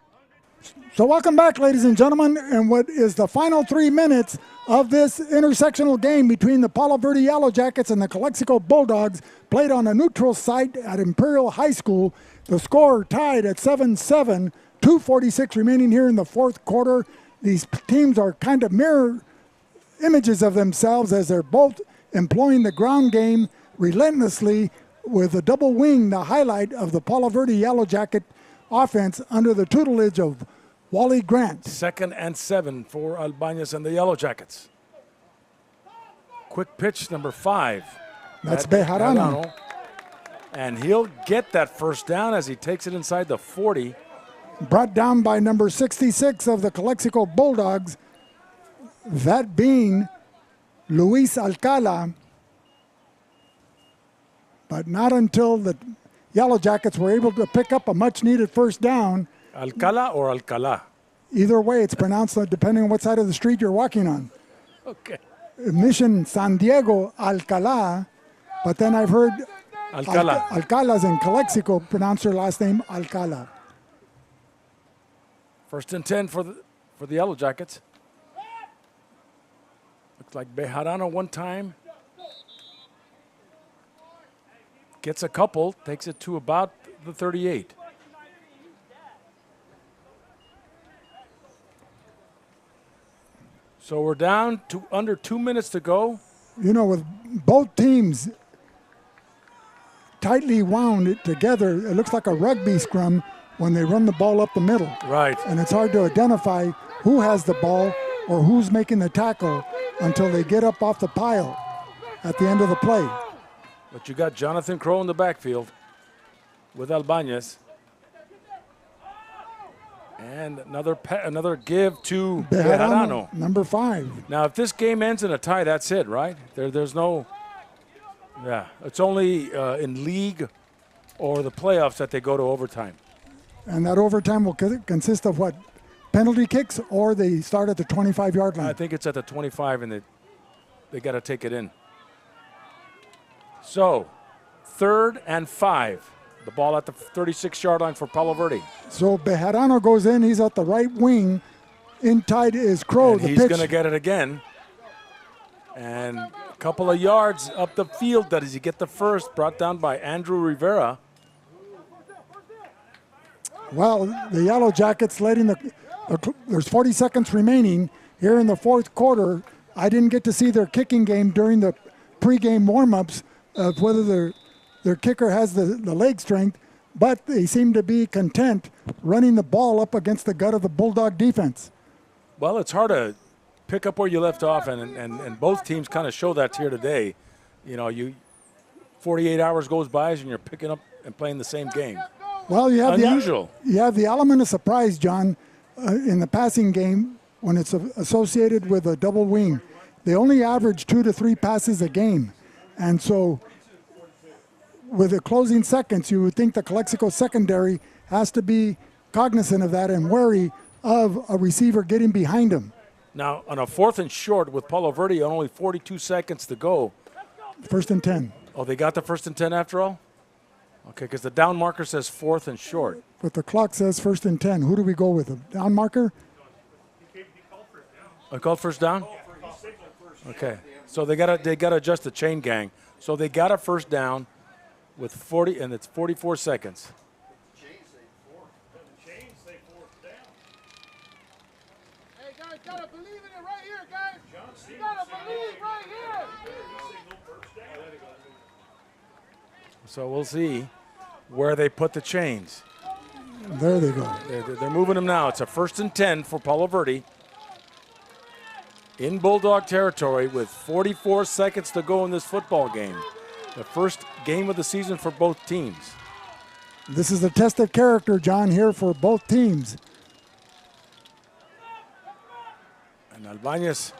So welcome back, ladies and gentlemen, and what is the final 3 minutes of this intersectional game between the Palo Verde Yellowjackets and the Calexico Bulldogs, played on a neutral site at Imperial High School. The score tied at 7-7, 2:46 remaining here in the fourth quarter. These teams are kind of mirror images of themselves as they're both employing the ground game relentlessly, with a double wing the highlight of the Palo Verde Yellowjacket offense under the tutelage of Wally Grant. 2nd and 7 for Albañez and the Yellowjackets. Quick pitch, number 5. That's Bejarano. And he'll get that first down as he takes it inside the 40. Brought down by number 66 of the Calexico Bulldogs, that being Luis Alcala. But not until the Yellowjackets were able to pick up a much-needed first down. Alcala or Alcala? Either way, it's pronounced depending on what side of the street you're walking on. Okay. Mission San Diego, Alcala, but then I've heard Alcala. Alcalas in Calexico pronounce their last name Alcala. 1st and 10 for the Yellowjackets. Looks like Bejarano one time. Gets a couple, takes it to about the 38. So we're down to under 2 minutes to go. You know, with both teams tightly wound together, it looks like a rugby scrum when they run the ball up the middle. Right. And it's hard to identify who has the ball or who's making the tackle until they get up off the pile at the end of the play. But you got Jonathan Crow in the backfield with Albañez. And another give to Bejarano. Number 5. Now, if this game ends in a tie, that's it, right? There's no... Yeah, it's only in league or the playoffs that they go to overtime. And that overtime will consist of what? Penalty kicks, or they start at the 25-yard line? I think it's at the 25, and they got to take it in. So, 3rd and 5. The ball at the 36-yard line for Palo Verde. So Bejarano goes in. He's at the right wing. In tight is Crow. And he's going to get it again. And a couple of yards up the field. Does he get the first? Brought down by Andrew Rivera. Well, the Yellowjackets letting there's 40 seconds remaining here in the fourth quarter. I didn't get to see their kicking game during the pregame warm-ups of whether their kicker has the leg strength, but they seem to be content running the ball up against the gut of the Bulldog defense. Well, it's hard to pick up where you left off, and both teams kind of show that here today. You know, 48 hours goes by and you're picking up and playing the same game. Well, you have unusual. You have the element of surprise, John, in the passing game when it's associated with a double wing. They only average 2 to 3 passes a game, and so with the closing seconds, you would think the Calexico secondary has to be cognizant of that and wary of a receiver getting behind him. Now, on a 4th and short with Palo Verde, only 42 seconds to go. 1st and 10. Oh, they got the 1st and 10 after all? Okay, because the down marker says 4th and short. But the clock says 1st and 10. Who do we go with? A down marker? I called first down? Okay, so they gotta adjust the chain gang. So they got a first down with 40, and it's 44 seconds. Hey guys, gotta believe in it right here, guys. You gotta believe right here. So we'll see where they put the chains. There they go. They're moving them now. It's a 1st and 10 for Palo Verde in Bulldog territory with 44 seconds to go in this football game. The first game of the season for both teams. This is a test of character, John, here for both teams. And Albañez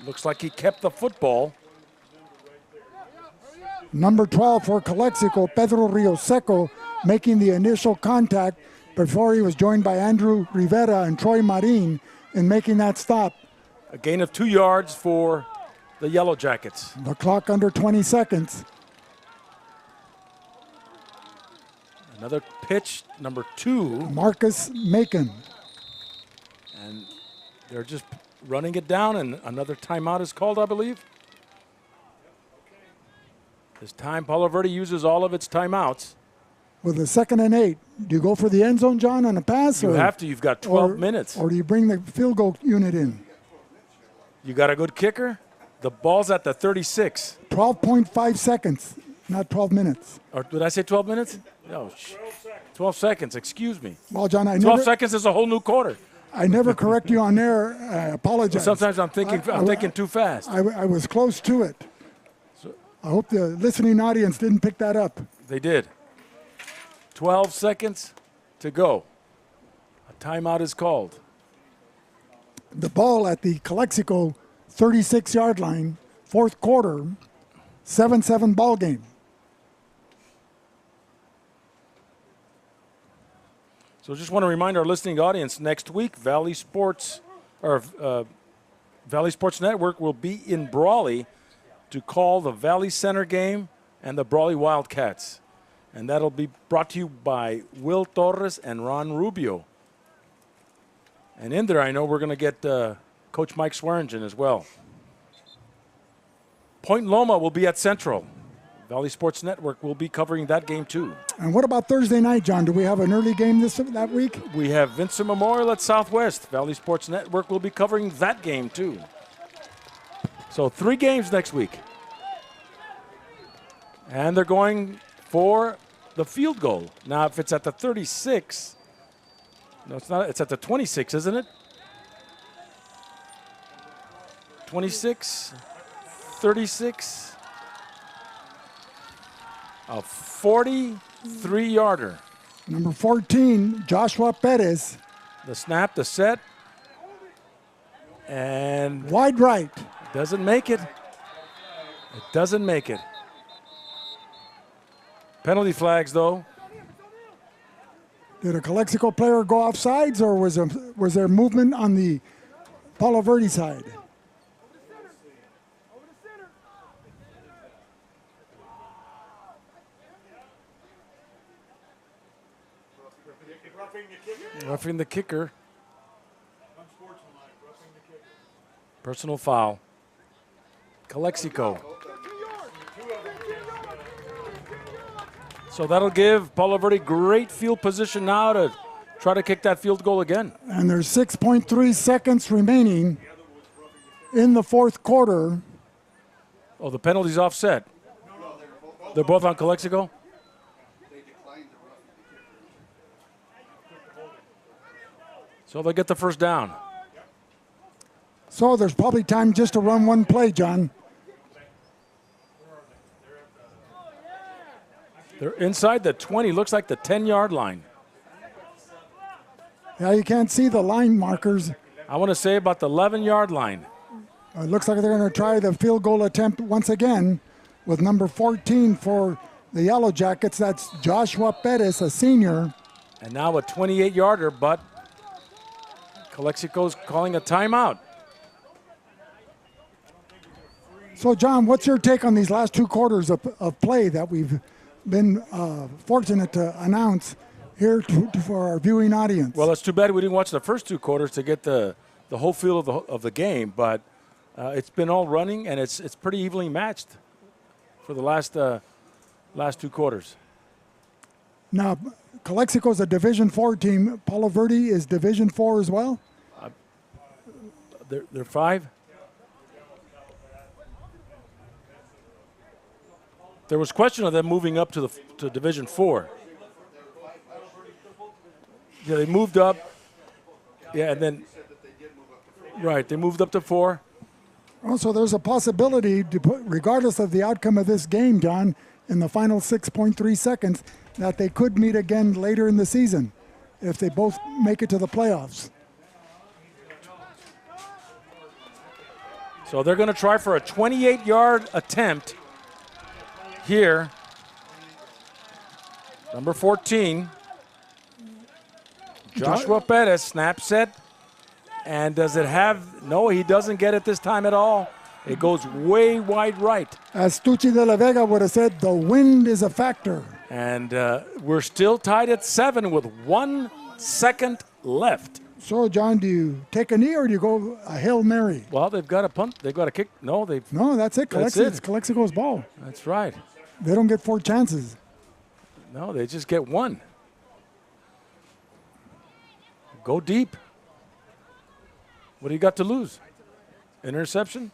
looks like he kept the football. Number 12 for Calexico, Pedro Rioseco, making the initial contact before he was joined by Andrew Rivera and Troy Marin in making that stop. A gain of 2 yards for the Yellowjackets. The clock under 20 seconds. Another pitch, number 2. Marcus Macon. And they're just running it down, and another timeout is called, I believe. This time, Palo Verde uses all of its timeouts. With a 2nd and 8, do you go for the end zone, John, on a pass? You or, have to. You've got 12 minutes. Or do you bring the field goal unit in? You got a good kicker? The ball's at the 36. 12.5 seconds, not 12 minutes. Or did I say 12 minutes? No, 12 seconds, excuse me. Well, John, 12 seconds is a whole new quarter. I never correct you on there. I apologize. Sometimes I'm thinking too fast. I was close to it. I hope the listening audience didn't pick that up. They did. 12 seconds to go. A timeout is called. The ball at the Calexico 36-yard line, 4th quarter, 7-7 ball game. So just want to remind our listening audience, next week, Valley Sports Network will be in Brawley to call the Valley Center game and the Brawley Wildcats. And that'll be brought to you by Will Torres and Ron Rubio. And in there, I know we're going to get Coach Mike Swearingen as well. Point Loma will be at Central. Valley Sports Network will be covering that game too. And what about Thursday night, John? Do we have an early game that week? We have Vincent Memorial at Southwest. Valley Sports Network will be covering that game too. So 3 games next week. And they're going for the field goal. Now, if it's at the 36, no, it's not. It's at the 26, isn't it? 26, 36, a 43-yarder. Number 14, Joshua Perez. The snap, the set, and Wide right. doesn't make it. It doesn't make it. Penalty flags, though. Did a Calexico player go off sides, or was there movement on the Palo Verde side? Roughing the kicker. Personal foul. Calexico. So that'll give Palo Verde great field position now to try to kick that field goal again. And there's 6.3 seconds remaining in the 4th quarter. Oh, the penalty's offset. They're both on Calexico? So they'll get the first down. So there's probably time just to run one play, John. They're inside the 20, looks like the 10-yard line. Yeah, you can't see the line markers. I want to say about the 11-yard line. It looks like they're going to try the field goal attempt once again with number 14 for the Yellowjackets. That's Joshua Perez, a senior. And now a 28-yarder, but Calexico's calling a timeout. So, John, what's your take on these last 2 quarters of play that we've been fortunate to announce here for our viewing audience? Well, it's too bad we didn't watch the first 2 quarters to get the whole feel of the game, but it's been all running, and it's pretty evenly matched for the last 2 quarters. Now, Calexico is a Division 4 team. Palo Verde is Division 4 as well? They're 5? There was question of them moving up to Division 4. Yeah, they moved up. Yeah, and then right, they moved up to 4. Also, there's a possibility, regardless of the outcome of this game, John, in the final 6.3 seconds, that they could meet again later in the season if they both make it to the playoffs. So they're going to try for a 28-yard attempt here. Number 14, Joshua Perez, snap set. And does it have, no, he doesn't get it this time at all. It goes way wide right. As Tucci de la Vega would have said, the wind is a factor. And we're still tied at 7 with 1 second left. So, John, do you take a knee or do you go a Hail Mary? Well, they've got a punt. They've got a kick. No, that's it. That's it. It's Calexico's ball. That's right. They don't get 4 chances. No, they just get 1. Go deep. What do you got to lose? Interception?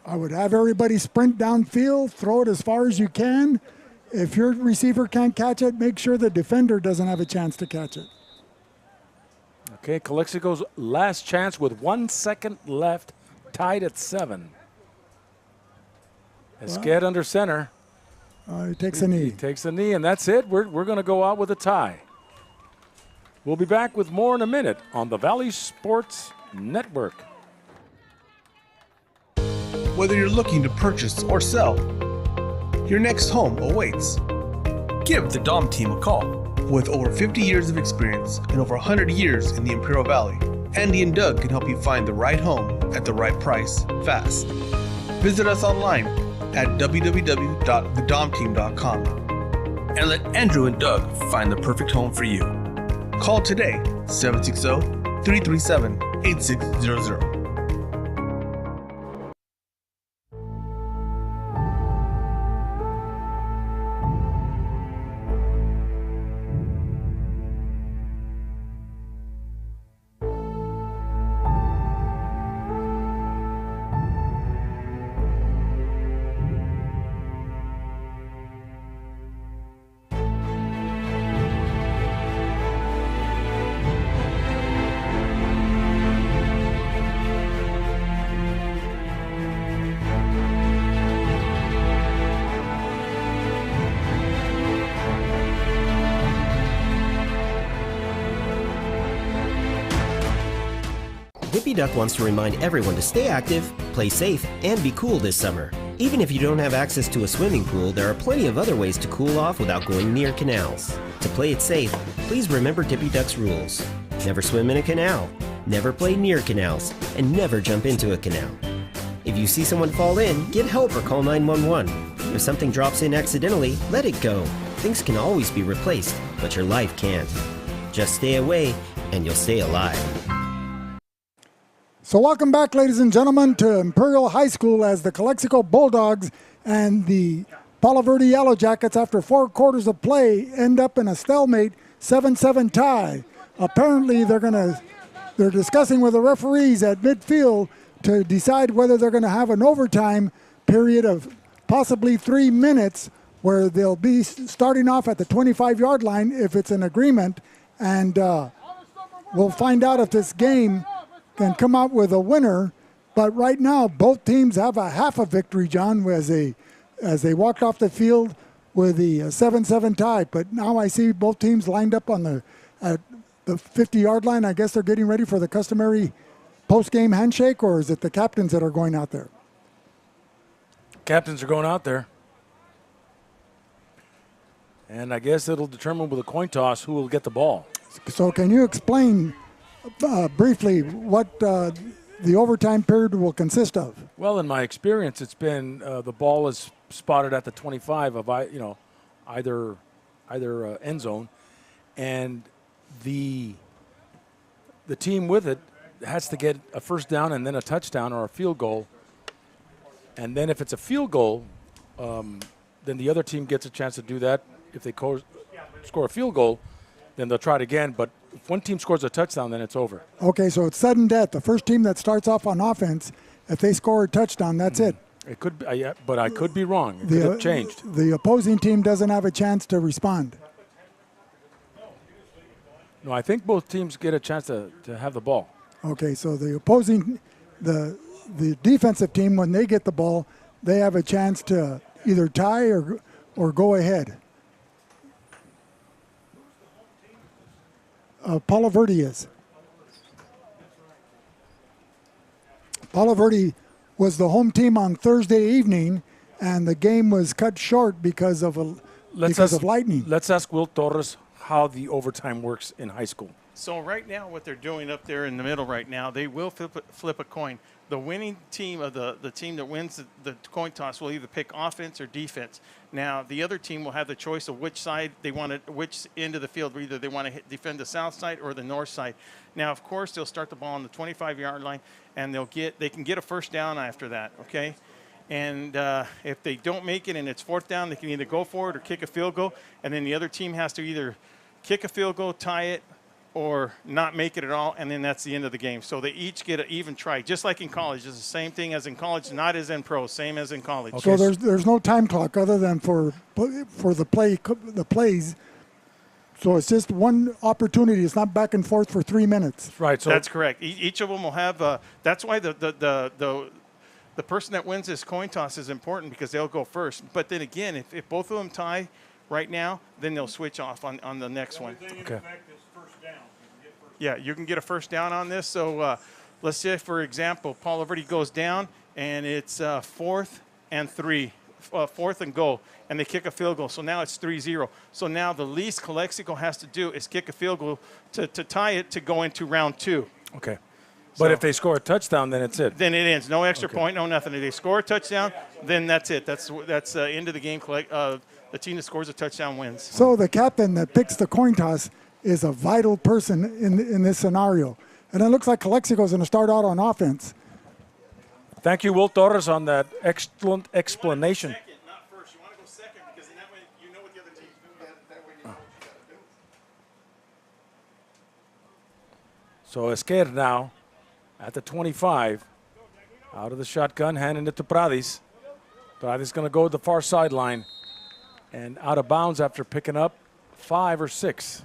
I would have everybody sprint downfield, throw it as far as you can. If your receiver can't catch it, make sure the defender doesn't have a chance to catch it. Okay, Calexico's last chance with 1 second left, tied at 7. Esquet under center. He takes a knee. He takes a knee, and that's it. We're going to go out with a tie. We'll be back with more in a minute on the Valley Sports Network. Whether you're looking to purchase or sell, your next home awaits. Give the Dom team a call. With over 50 years of experience and over 100 years in the Imperial Valley, Andy and Doug can help you find the right home at the right price fast. Visit us online at www.thedomteam.com and let Andrew and Doug find the perfect home for you. Call today, 760-337-8600. Hippie Duck wants to remind everyone to stay active, play safe, and be cool this summer. Even if you don't have access to a swimming pool, there are plenty of other ways to cool off without going near canals. To play it safe, please remember Hippie Duck's rules. Never swim in a canal, never play near canals, and never jump into a canal. If you see someone fall in, get help or call 911. If something drops in accidentally, let it go. Things can always be replaced, but your life can't. Just stay away, and you'll stay alive. So welcome back, ladies and gentlemen, to Imperial High School as the Calexico Bulldogs and the Palo Verde Yellowjackets, after 4 quarters of play, end up in a stalemate 7-7 tie. Apparently, they're discussing with the referees at midfield to decide whether they're going to have an overtime period of possibly 3 minutes, where they'll be starting off at the 25-yard line if it's an agreement, and we'll find out if this game can come out with a winner. But right now, both teams have a half a victory, John, as they walked off the field with the 7-7 tie. But now I see both teams lined up on the 50-yard line. I guess they're getting ready for the customary post-game handshake, or is it the captains that are going out there? Captains are going out there. And I guess it'll determine with a coin toss who will get the ball. So can you explain briefly what the overtime period will consist of? Well, in my experience, it's been the ball is spotted at the 25 of either end zone, and the team with it has to get a first down and then a touchdown or a field goal. And then if it's a field goal, then the other team gets a chance to do that. If they score a field goal, then they'll try it again. But if one team scores a touchdown, then it's over. Okay, so it's sudden death. The first team that starts off on offense, if they score a touchdown, that's it. It could be, but I could be wrong. It could have changed. The opposing team doesn't have a chance to respond. No, I think both teams get a chance to have the ball. Okay, so the opposing, the defensive team, when they get the ball, they have a chance to either tie or go ahead. Palo Verde is. Palo Verde was the home team on Thursday evening, and the game was cut short because of lightning. Let's ask Will Torres how the overtime works in high school. So right now, what they're doing up there in the middle right now, they will flip a coin. The winning team of the team that wins the coin toss will either pick offense or defense. Now, the other team will have the choice of which side they want to, which end of the field, either they want to defend the south side or the north side. Now, of course, they'll start the ball on the 25-yard line, and they can get a first down after that, okay? And if they don't make it and it's fourth down, they can either go for it or kick a field goal, and then the other team has to either kick a field goal, tie it, or not make it at all, and then that's the end of the game. So they each get an even try, just like in college. It's the same thing as in college, not as in pro, same as in college. Okay. So there's no time clock other than for the plays. So it's just one opportunity. It's not back and forth for 3 minutes. Right. So that's correct. Each of them will have. That's why the person that wins this coin toss is important, because they'll go first. But then again, if both of them tie right now, then they'll switch off on the next one. Okay. Yeah, you can get a first down on this. So let's say, for example, Palo Verde goes down, and it's 4th and 3, 4th and goal, and they kick a field goal. So now it's 3-0. So now the least Calexico has to do is kick a field goal to tie it to go into round 2. Okay. But if they score a touchdown, then it's it. Then it ends. No extra point, no nothing. If they score a touchdown, then that's it. That's end of the game. The team that scores a touchdown wins. So the captain that picks the coin toss is a vital person in this scenario. And it looks like Calexico's going to start out on offense. Thank you, Will Torres, on that excellent explanation. Second, not first. You want to go second, because in that way you know what the other team's doing. That way you know what you got to do. So Esquer now at the 25, out of the shotgun, handing it to Pradis. Pradis going to go to the far sideline and out of bounds after picking up 5 or 6.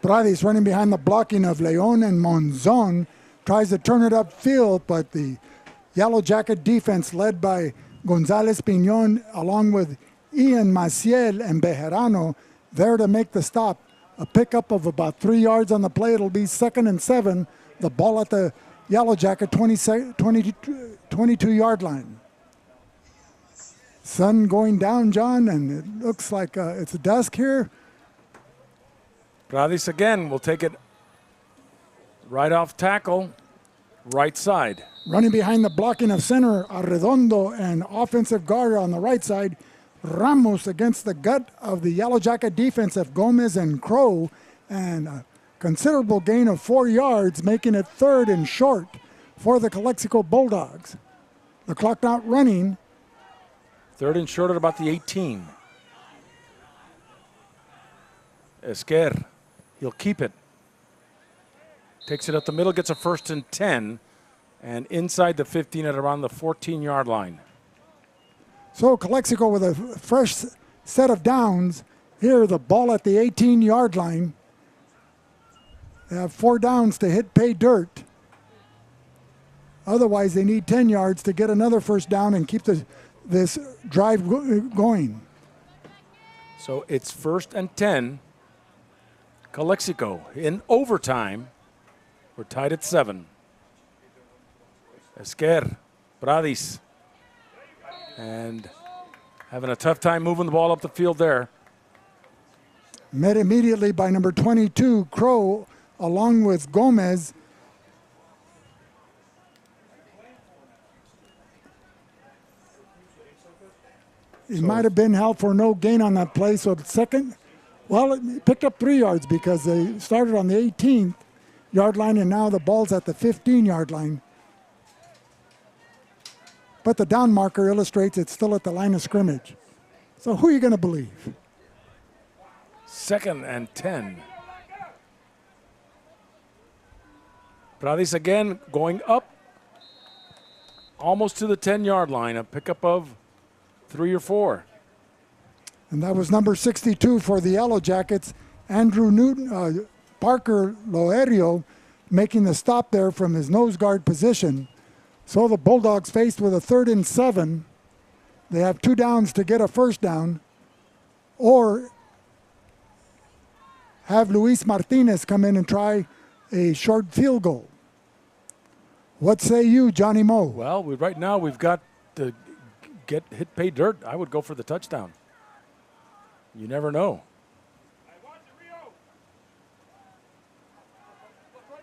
Pradis running behind the blocking of Leon and Monzon, tries to turn it upfield, but the Yellow Jacket defense led by Gonzalez Piñon along with Ian Maciel and Bejarano there to make the stop. A pickup of about 3 yards on the play. It'll be 2nd and 7. The ball at the Yellow Jacket 22-yard line. Sun going down, John, and it looks like it's dusk here. Pradis again will take it right off tackle, right side. Running behind the blocking of center, Arredondo, and offensive guard on the right side, Ramos against the gut of the Yellow Jacket defense of Gomez and Crow, and a considerable gain of 4 yards, making it 3rd and short for the Calexico Bulldogs. The clock not running. 3rd and short at about the 18. Esquer, he'll keep it. Takes it up the middle, gets a 1st and 10, and inside the 15 at around the 14-yard line. So Calexico with a fresh set of downs. Here, the ball at the 18-yard line. They have 4 downs to hit pay dirt. Otherwise, they need 10 yards to get another first down and keep this drive going. So it's 1st and 10. Calexico in overtime. We're tied at 7. Esquer, Pradis, and having a tough time moving the ball up the field there. Met immediately by number 22, Crow, along with Gomez. It might have been held for no gain on that play, so the second, well, it picked up 3 yards because they started on the 18th-yard line, and now the ball's at the 15-yard line. But the down marker illustrates it's still at the line of scrimmage. So who are you going to believe? 2nd and 10. Pradis again going up almost to the 10-yard line, a pickup of 3 or 4. And that was number 62 for the Yellow Jackets, Andrew Newton, Parker Loerio, making the stop there from his nose guard position. So the Bulldogs faced with a 3rd and 7. They have 2 downs to get a first down, or have Luis Martinez come in and try a short field goal. What say you, Johnny Moe? Well, right now we've got to get hit pay dirt. I would go for the touchdown. You never know.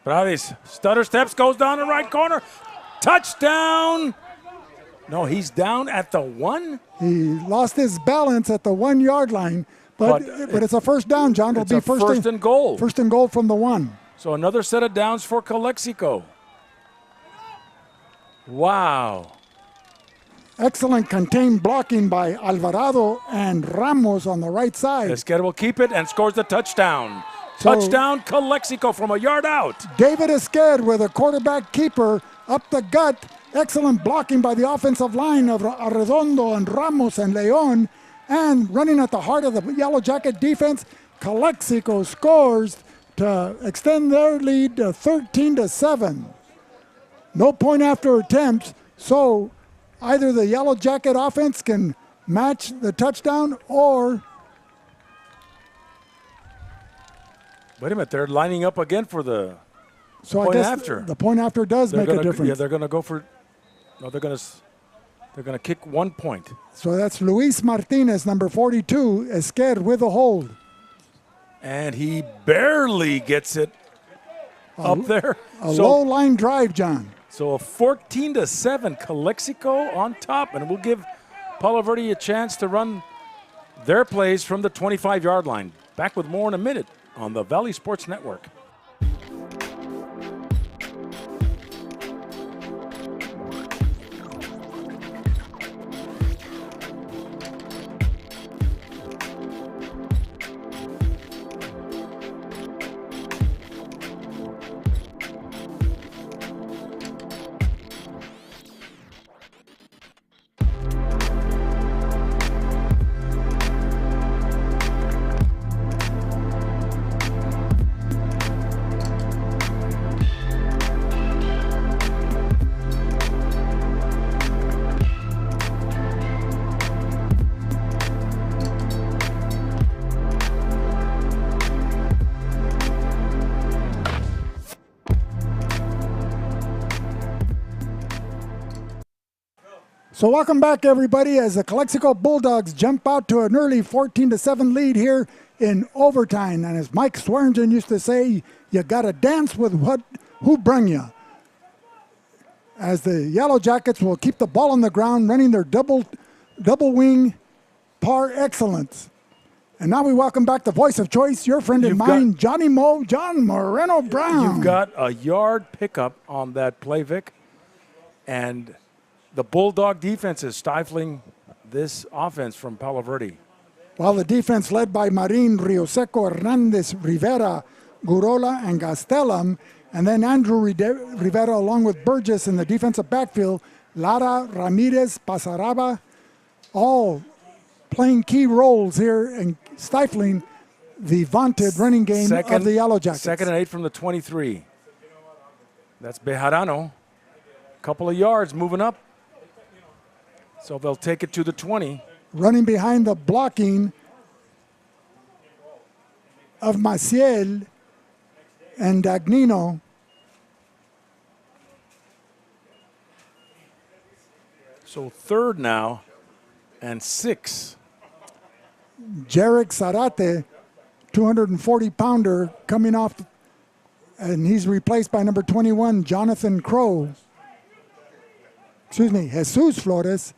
Morales stutter steps, goes down the right corner. Touchdown. No, he's down at the 1. He lost his balance at the 1 yard line, but it's a first down, John. It'll It's be a first and goal. First and goal from the 1. So another set of downs for Calexico. Wow. Excellent contained blocking by Alvarado and Ramos on the right side. Esquer will keep it and scores the touchdown. So- Touchdown, Calexico from a yard out. David Esquer with a quarterback keeper up the gut. Excellent blocking by the offensive line of Arredondo and Ramos and Leon. And running at the heart of the Yellow Jacket defense, Calexico scores to extend their lead to 13-7. No point after attempts, so either the Yellow Jacket offense can match the touchdown or... Wait a minute, they're lining up again for the So point I guess after. the point after does They're make a gonna- difference. Yeah, they're going to go for. No, they're going to kick 1 point. So that's Luis Martinez, number 42, Esquer with a hold. And he barely gets it up there. A low line drive, John. So a 14-7 Calexico on top, and we'll give Palo Verde a chance to run their plays from the 25-yard line. Back with more in a minute on the Valley Sports Network. So welcome back, everybody, as the Calexico Bulldogs jump out to an early 14-7 lead here in overtime. And as Mike Swearingen used to say, you got to dance with who brung you. As the Yellow Jackets will keep the ball on the ground, running their double wing par excellence. And now we welcome back the voice of choice, your friend and mine, John Moreno Brown. You've got a yard pickup on that play, Vic, and the Bulldog defense is stifling this offense from Palo Verde. While the defense led by Marin, Rioseco, Hernandez, Rivera, Gurola, and Gastelum, and then Andrew Rivera along with Burgess in the defensive backfield, Lara, Ramirez, Pasaraba, all playing key roles here and stifling the vaunted running game of the Yellow Jackets. 2nd and 8 from the 23. That's Bejarano. Couple of yards moving up. So they'll take it to the 20. Running behind the blocking of Maciel and Dagnino. So 3rd now and 6. Jarek Zarate, 240-pounder, coming off, and he's replaced by number 21, Jonathan Crow. Jesus Flores.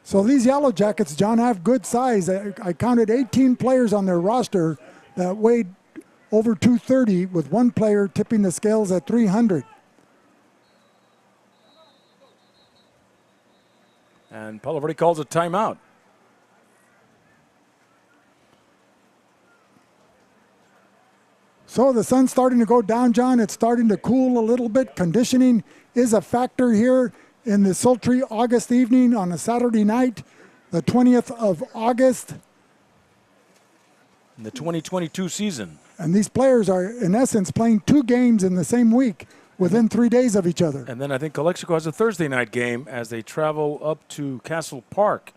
So these Yellow Jackets, John, have good size. I counted 18 players on their roster that weighed over 230, with one player tipping the scales at 300. And Palo Verde calls a timeout. So the sun's starting to go down, John. It's starting to cool a little bit. Conditioning is a factor here in the sultry August evening on a Saturday night, the 20th of August. In the 2022 season. And these players are, in essence, playing 2 games in the same week within 3 days of each other. And then I think Calexico has a Thursday night game as they travel up to Castle Park.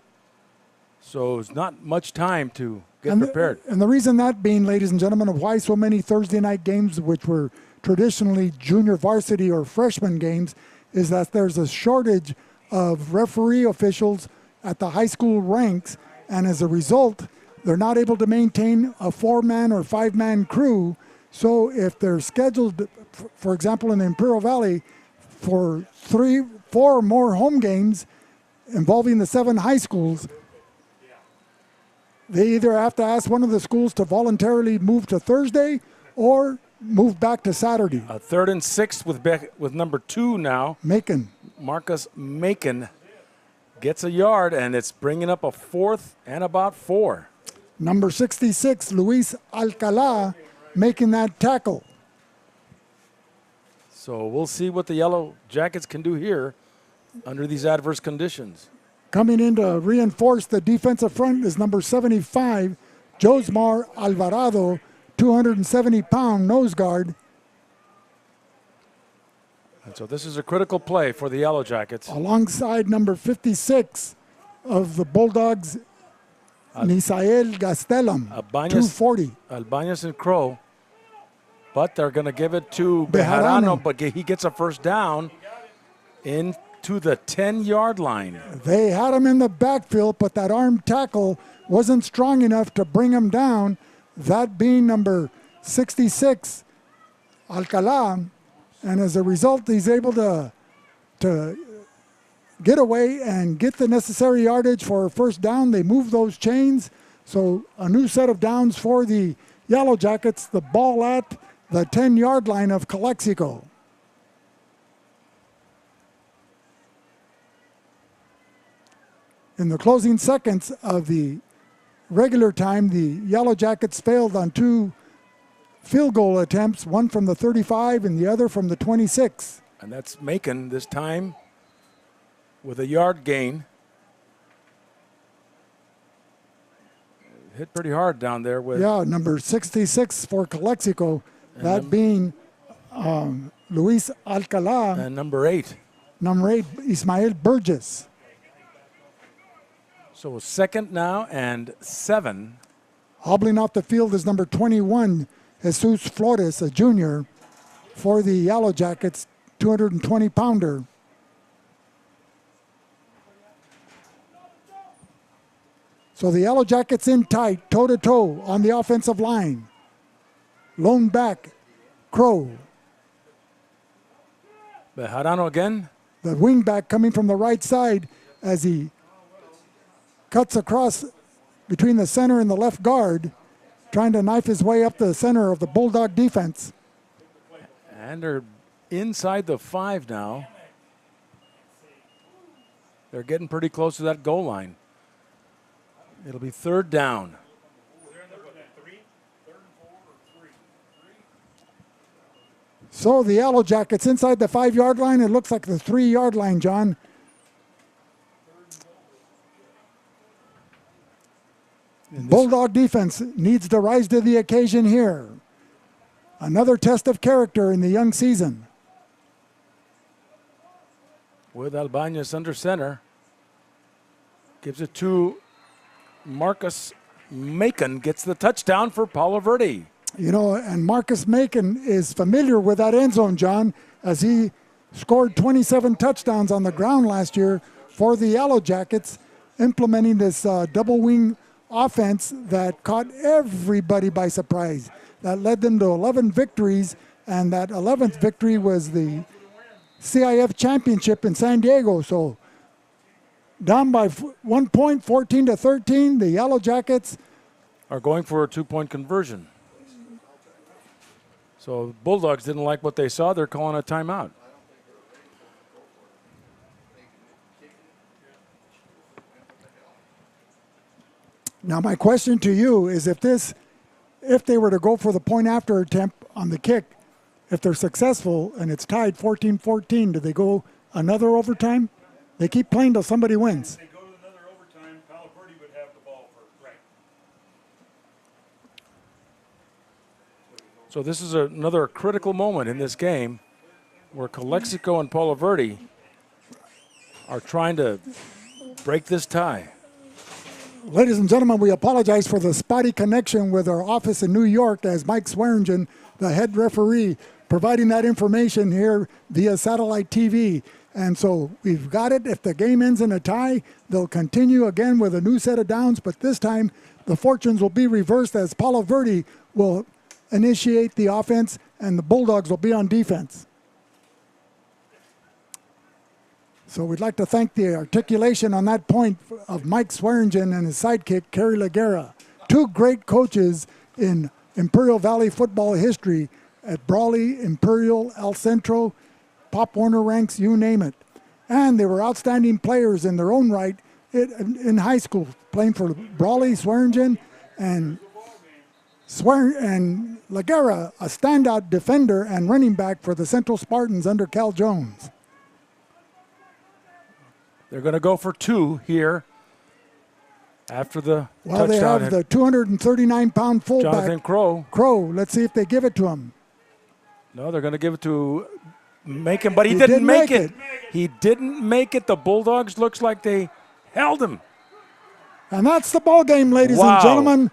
So it's not much time to get prepared. And the reason that being, ladies and gentlemen, of why so many Thursday night games, which were traditionally junior varsity or freshman games, is that there's a shortage of referee officials at the high school ranks, and as a result, they're not able to maintain a 4-man or 5-man crew So if they're scheduled, for example, in the Imperial Valley, for 4 more home games involving the 7 high schools, they either have to ask one of the schools to voluntarily move to Thursday or move back to Saturday. A 3rd and 6 with number 2 now. Macon. Marcus Macon gets a yard, and it's bringing up a 4th and about 4. Number 66, Luis Alcala, making that tackle. So we'll see what the Yellow Jackets can do here under these adverse conditions. Coming in to reinforce the defensive front is number 75, Josmar Alvarado, 270-pound nose guard. And so this is a critical play for the Yellow Jackets. Alongside number 56 of the Bulldogs, Misael Gastelum, 240. Albañez and Crow. But they're going to give it to Bejarano. Bejarano, but he gets a first down into the 10-yard line. They had him in the backfield, but that arm tackle wasn't strong enough to bring him down. That being number 66, Alcala. And as a result, he's able to get away and get the necessary yardage for a first down. They move those chains. So a new set of downs for the Yellow Jackets. The ball at the 10-yard line of Calexico. In the closing seconds of the regular time, the Yellow Jackets failed on 2 field goal attempts, one from the 35 and the other from the 26. And that's Macon this time with a yard gain. Hit pretty hard down there with... Yeah, number 66 for Calexico, that being Luis Alcala. And number 8. Number 8, Ismael Burgess. So 2nd now and 7. Hobbling off the field is number 21, Jesus Flores, a junior, for the Yellow Jackets, 220-pounder. So the Yellow Jackets in tight, toe-to-toe on the offensive line. Lone back, Crow. Bejarano again. The wing back coming from the right side as he cuts across between the center and the left guard, trying to knife his way up the center of the Bulldog defense. And they're inside the 5 now. They're getting pretty close to that goal line. It'll be 3rd down. So the Yellow Jackets inside the 5-yard line. It looks like the 3-yard line, John. Bulldog defense needs to rise to the occasion here. Another test of character in the young season. With Albañez under center. Gives it to Marcus Macon. Gets the touchdown for Palo Verde. You know, and Marcus Macon is familiar with that end zone, John, as he scored 27 touchdowns on the ground last year for the Yellow Jackets, implementing this double wing offense that caught everybody by surprise. That led them to 11 victories, and that 11th victory was the CIF championship in San Diego. So down by 1 point, 14-13, the Yellow Jackets are going for a 2-point conversion. So Bulldogs didn't like what they saw. They're calling a timeout. Now my question to you is if they were to go for the point after attempt on the kick, if they're successful and it's tied 14-14, do they go another overtime? They keep playing till somebody wins. If they go to another overtime, Palo Verde would have the ball first. Right. So this is another critical moment in this game where Calexico and Palo Verde are trying to break this tie. Ladies and gentlemen, we apologize for the spotty connection with our office in New York as Mike Swearingen, the head referee, providing that information here via satellite TV. And so we've got it. If the game ends in a tie, they'll continue again with a new set of downs, but this time the fortunes will be reversed as Palo Verde will initiate the offense, and the Bulldogs will be on defense. So we'd like to thank the articulation on that point of Mike Swearingen and his sidekick, Kerry Laguerra. Two great coaches in Imperial Valley football history at Brawley, Imperial, El Centro, Pop Warner ranks, you name it. And they were outstanding players in their own right in high school, playing for Brawley, Swearingen, and Laguerra, a standout defender and running back for the Central Spartans under Cal Jones. They're going to go for 2 here after the Well, touchdown. they have the 239-pound fullback, Jonathan Crow. Let's see if they give it to him. No, they're going to give it to Macon, but he didn't make it. He didn't make it. The Bulldogs looks like they held him. And that's the ball game, ladies Wow. and gentlemen.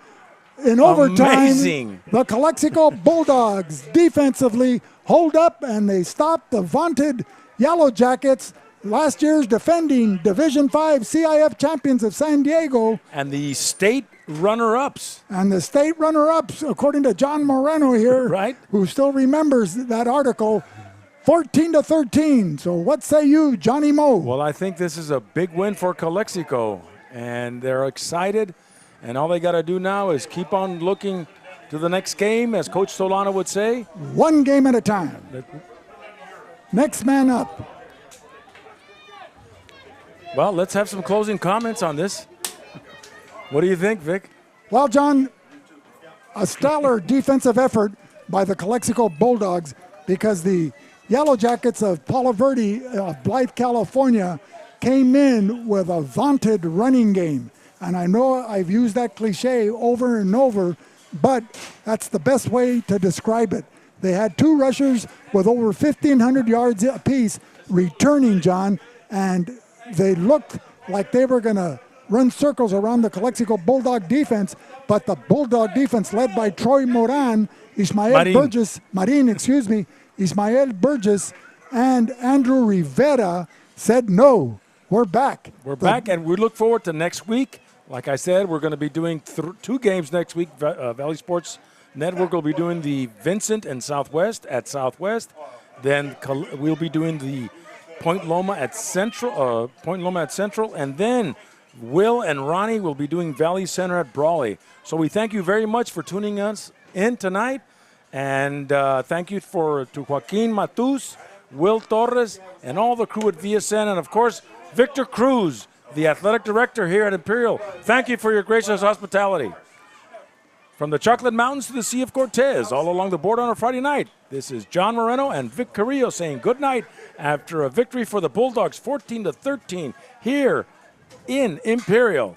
In overtime, Amazing. the Calexico Bulldogs defensively hold up and they stop the vaunted Yellowjackets, last year's defending Division V CIF champions of San Diego. And the state runner-ups. And the state runner-ups, according to John Moreno here, Right. who still remembers that article, 14-13. So what say you, Johnny Moe? Well, I think this is a big win for Calexico, and they're excited. And all they got to do now is keep on looking to the next game, as Coach Solana would say. One game at a time. Next man up. Well, let's have some closing comments on this. What do you think, Vic? Well, John, a stellar defensive effort by the Calexico Bulldogs, because the Yellowjackets of Palo Verde, Blythe, California, came in with a vaunted running game. And I know I've used that cliche over and over, but that's the best way to describe it. They had 2 rushers with over 1,500 yards apiece returning, John, and they looked like they were going to run circles around the Calexico Bulldog defense, but the Bulldog defense led by Troy Moran, Ismael Burgess, and Andrew Rivera said, no, we're back. We're back, and we look forward to next week. Like I said, we're going to be doing 2 games next week. Valley Sports Network will be doing the Vincent and Southwest at Southwest. Then we'll be doing the Point Loma at Central, and then Will and Ronnie will be doing Valley Center at Brawley. So we thank you very much for tuning us in tonight, and thank you to Joaquin Matus, Will Torres, and all the crew at VSN, and of course Victor Cruz, the athletic director here at Imperial. Thank you for your gracious hospitality. From the Chocolate Mountains to the Sea of Cortez, all along the border on a Friday night, this is John Moreno and Vic Carrillo saying good night after a victory for the Bulldogs, 14-13, here in Imperial.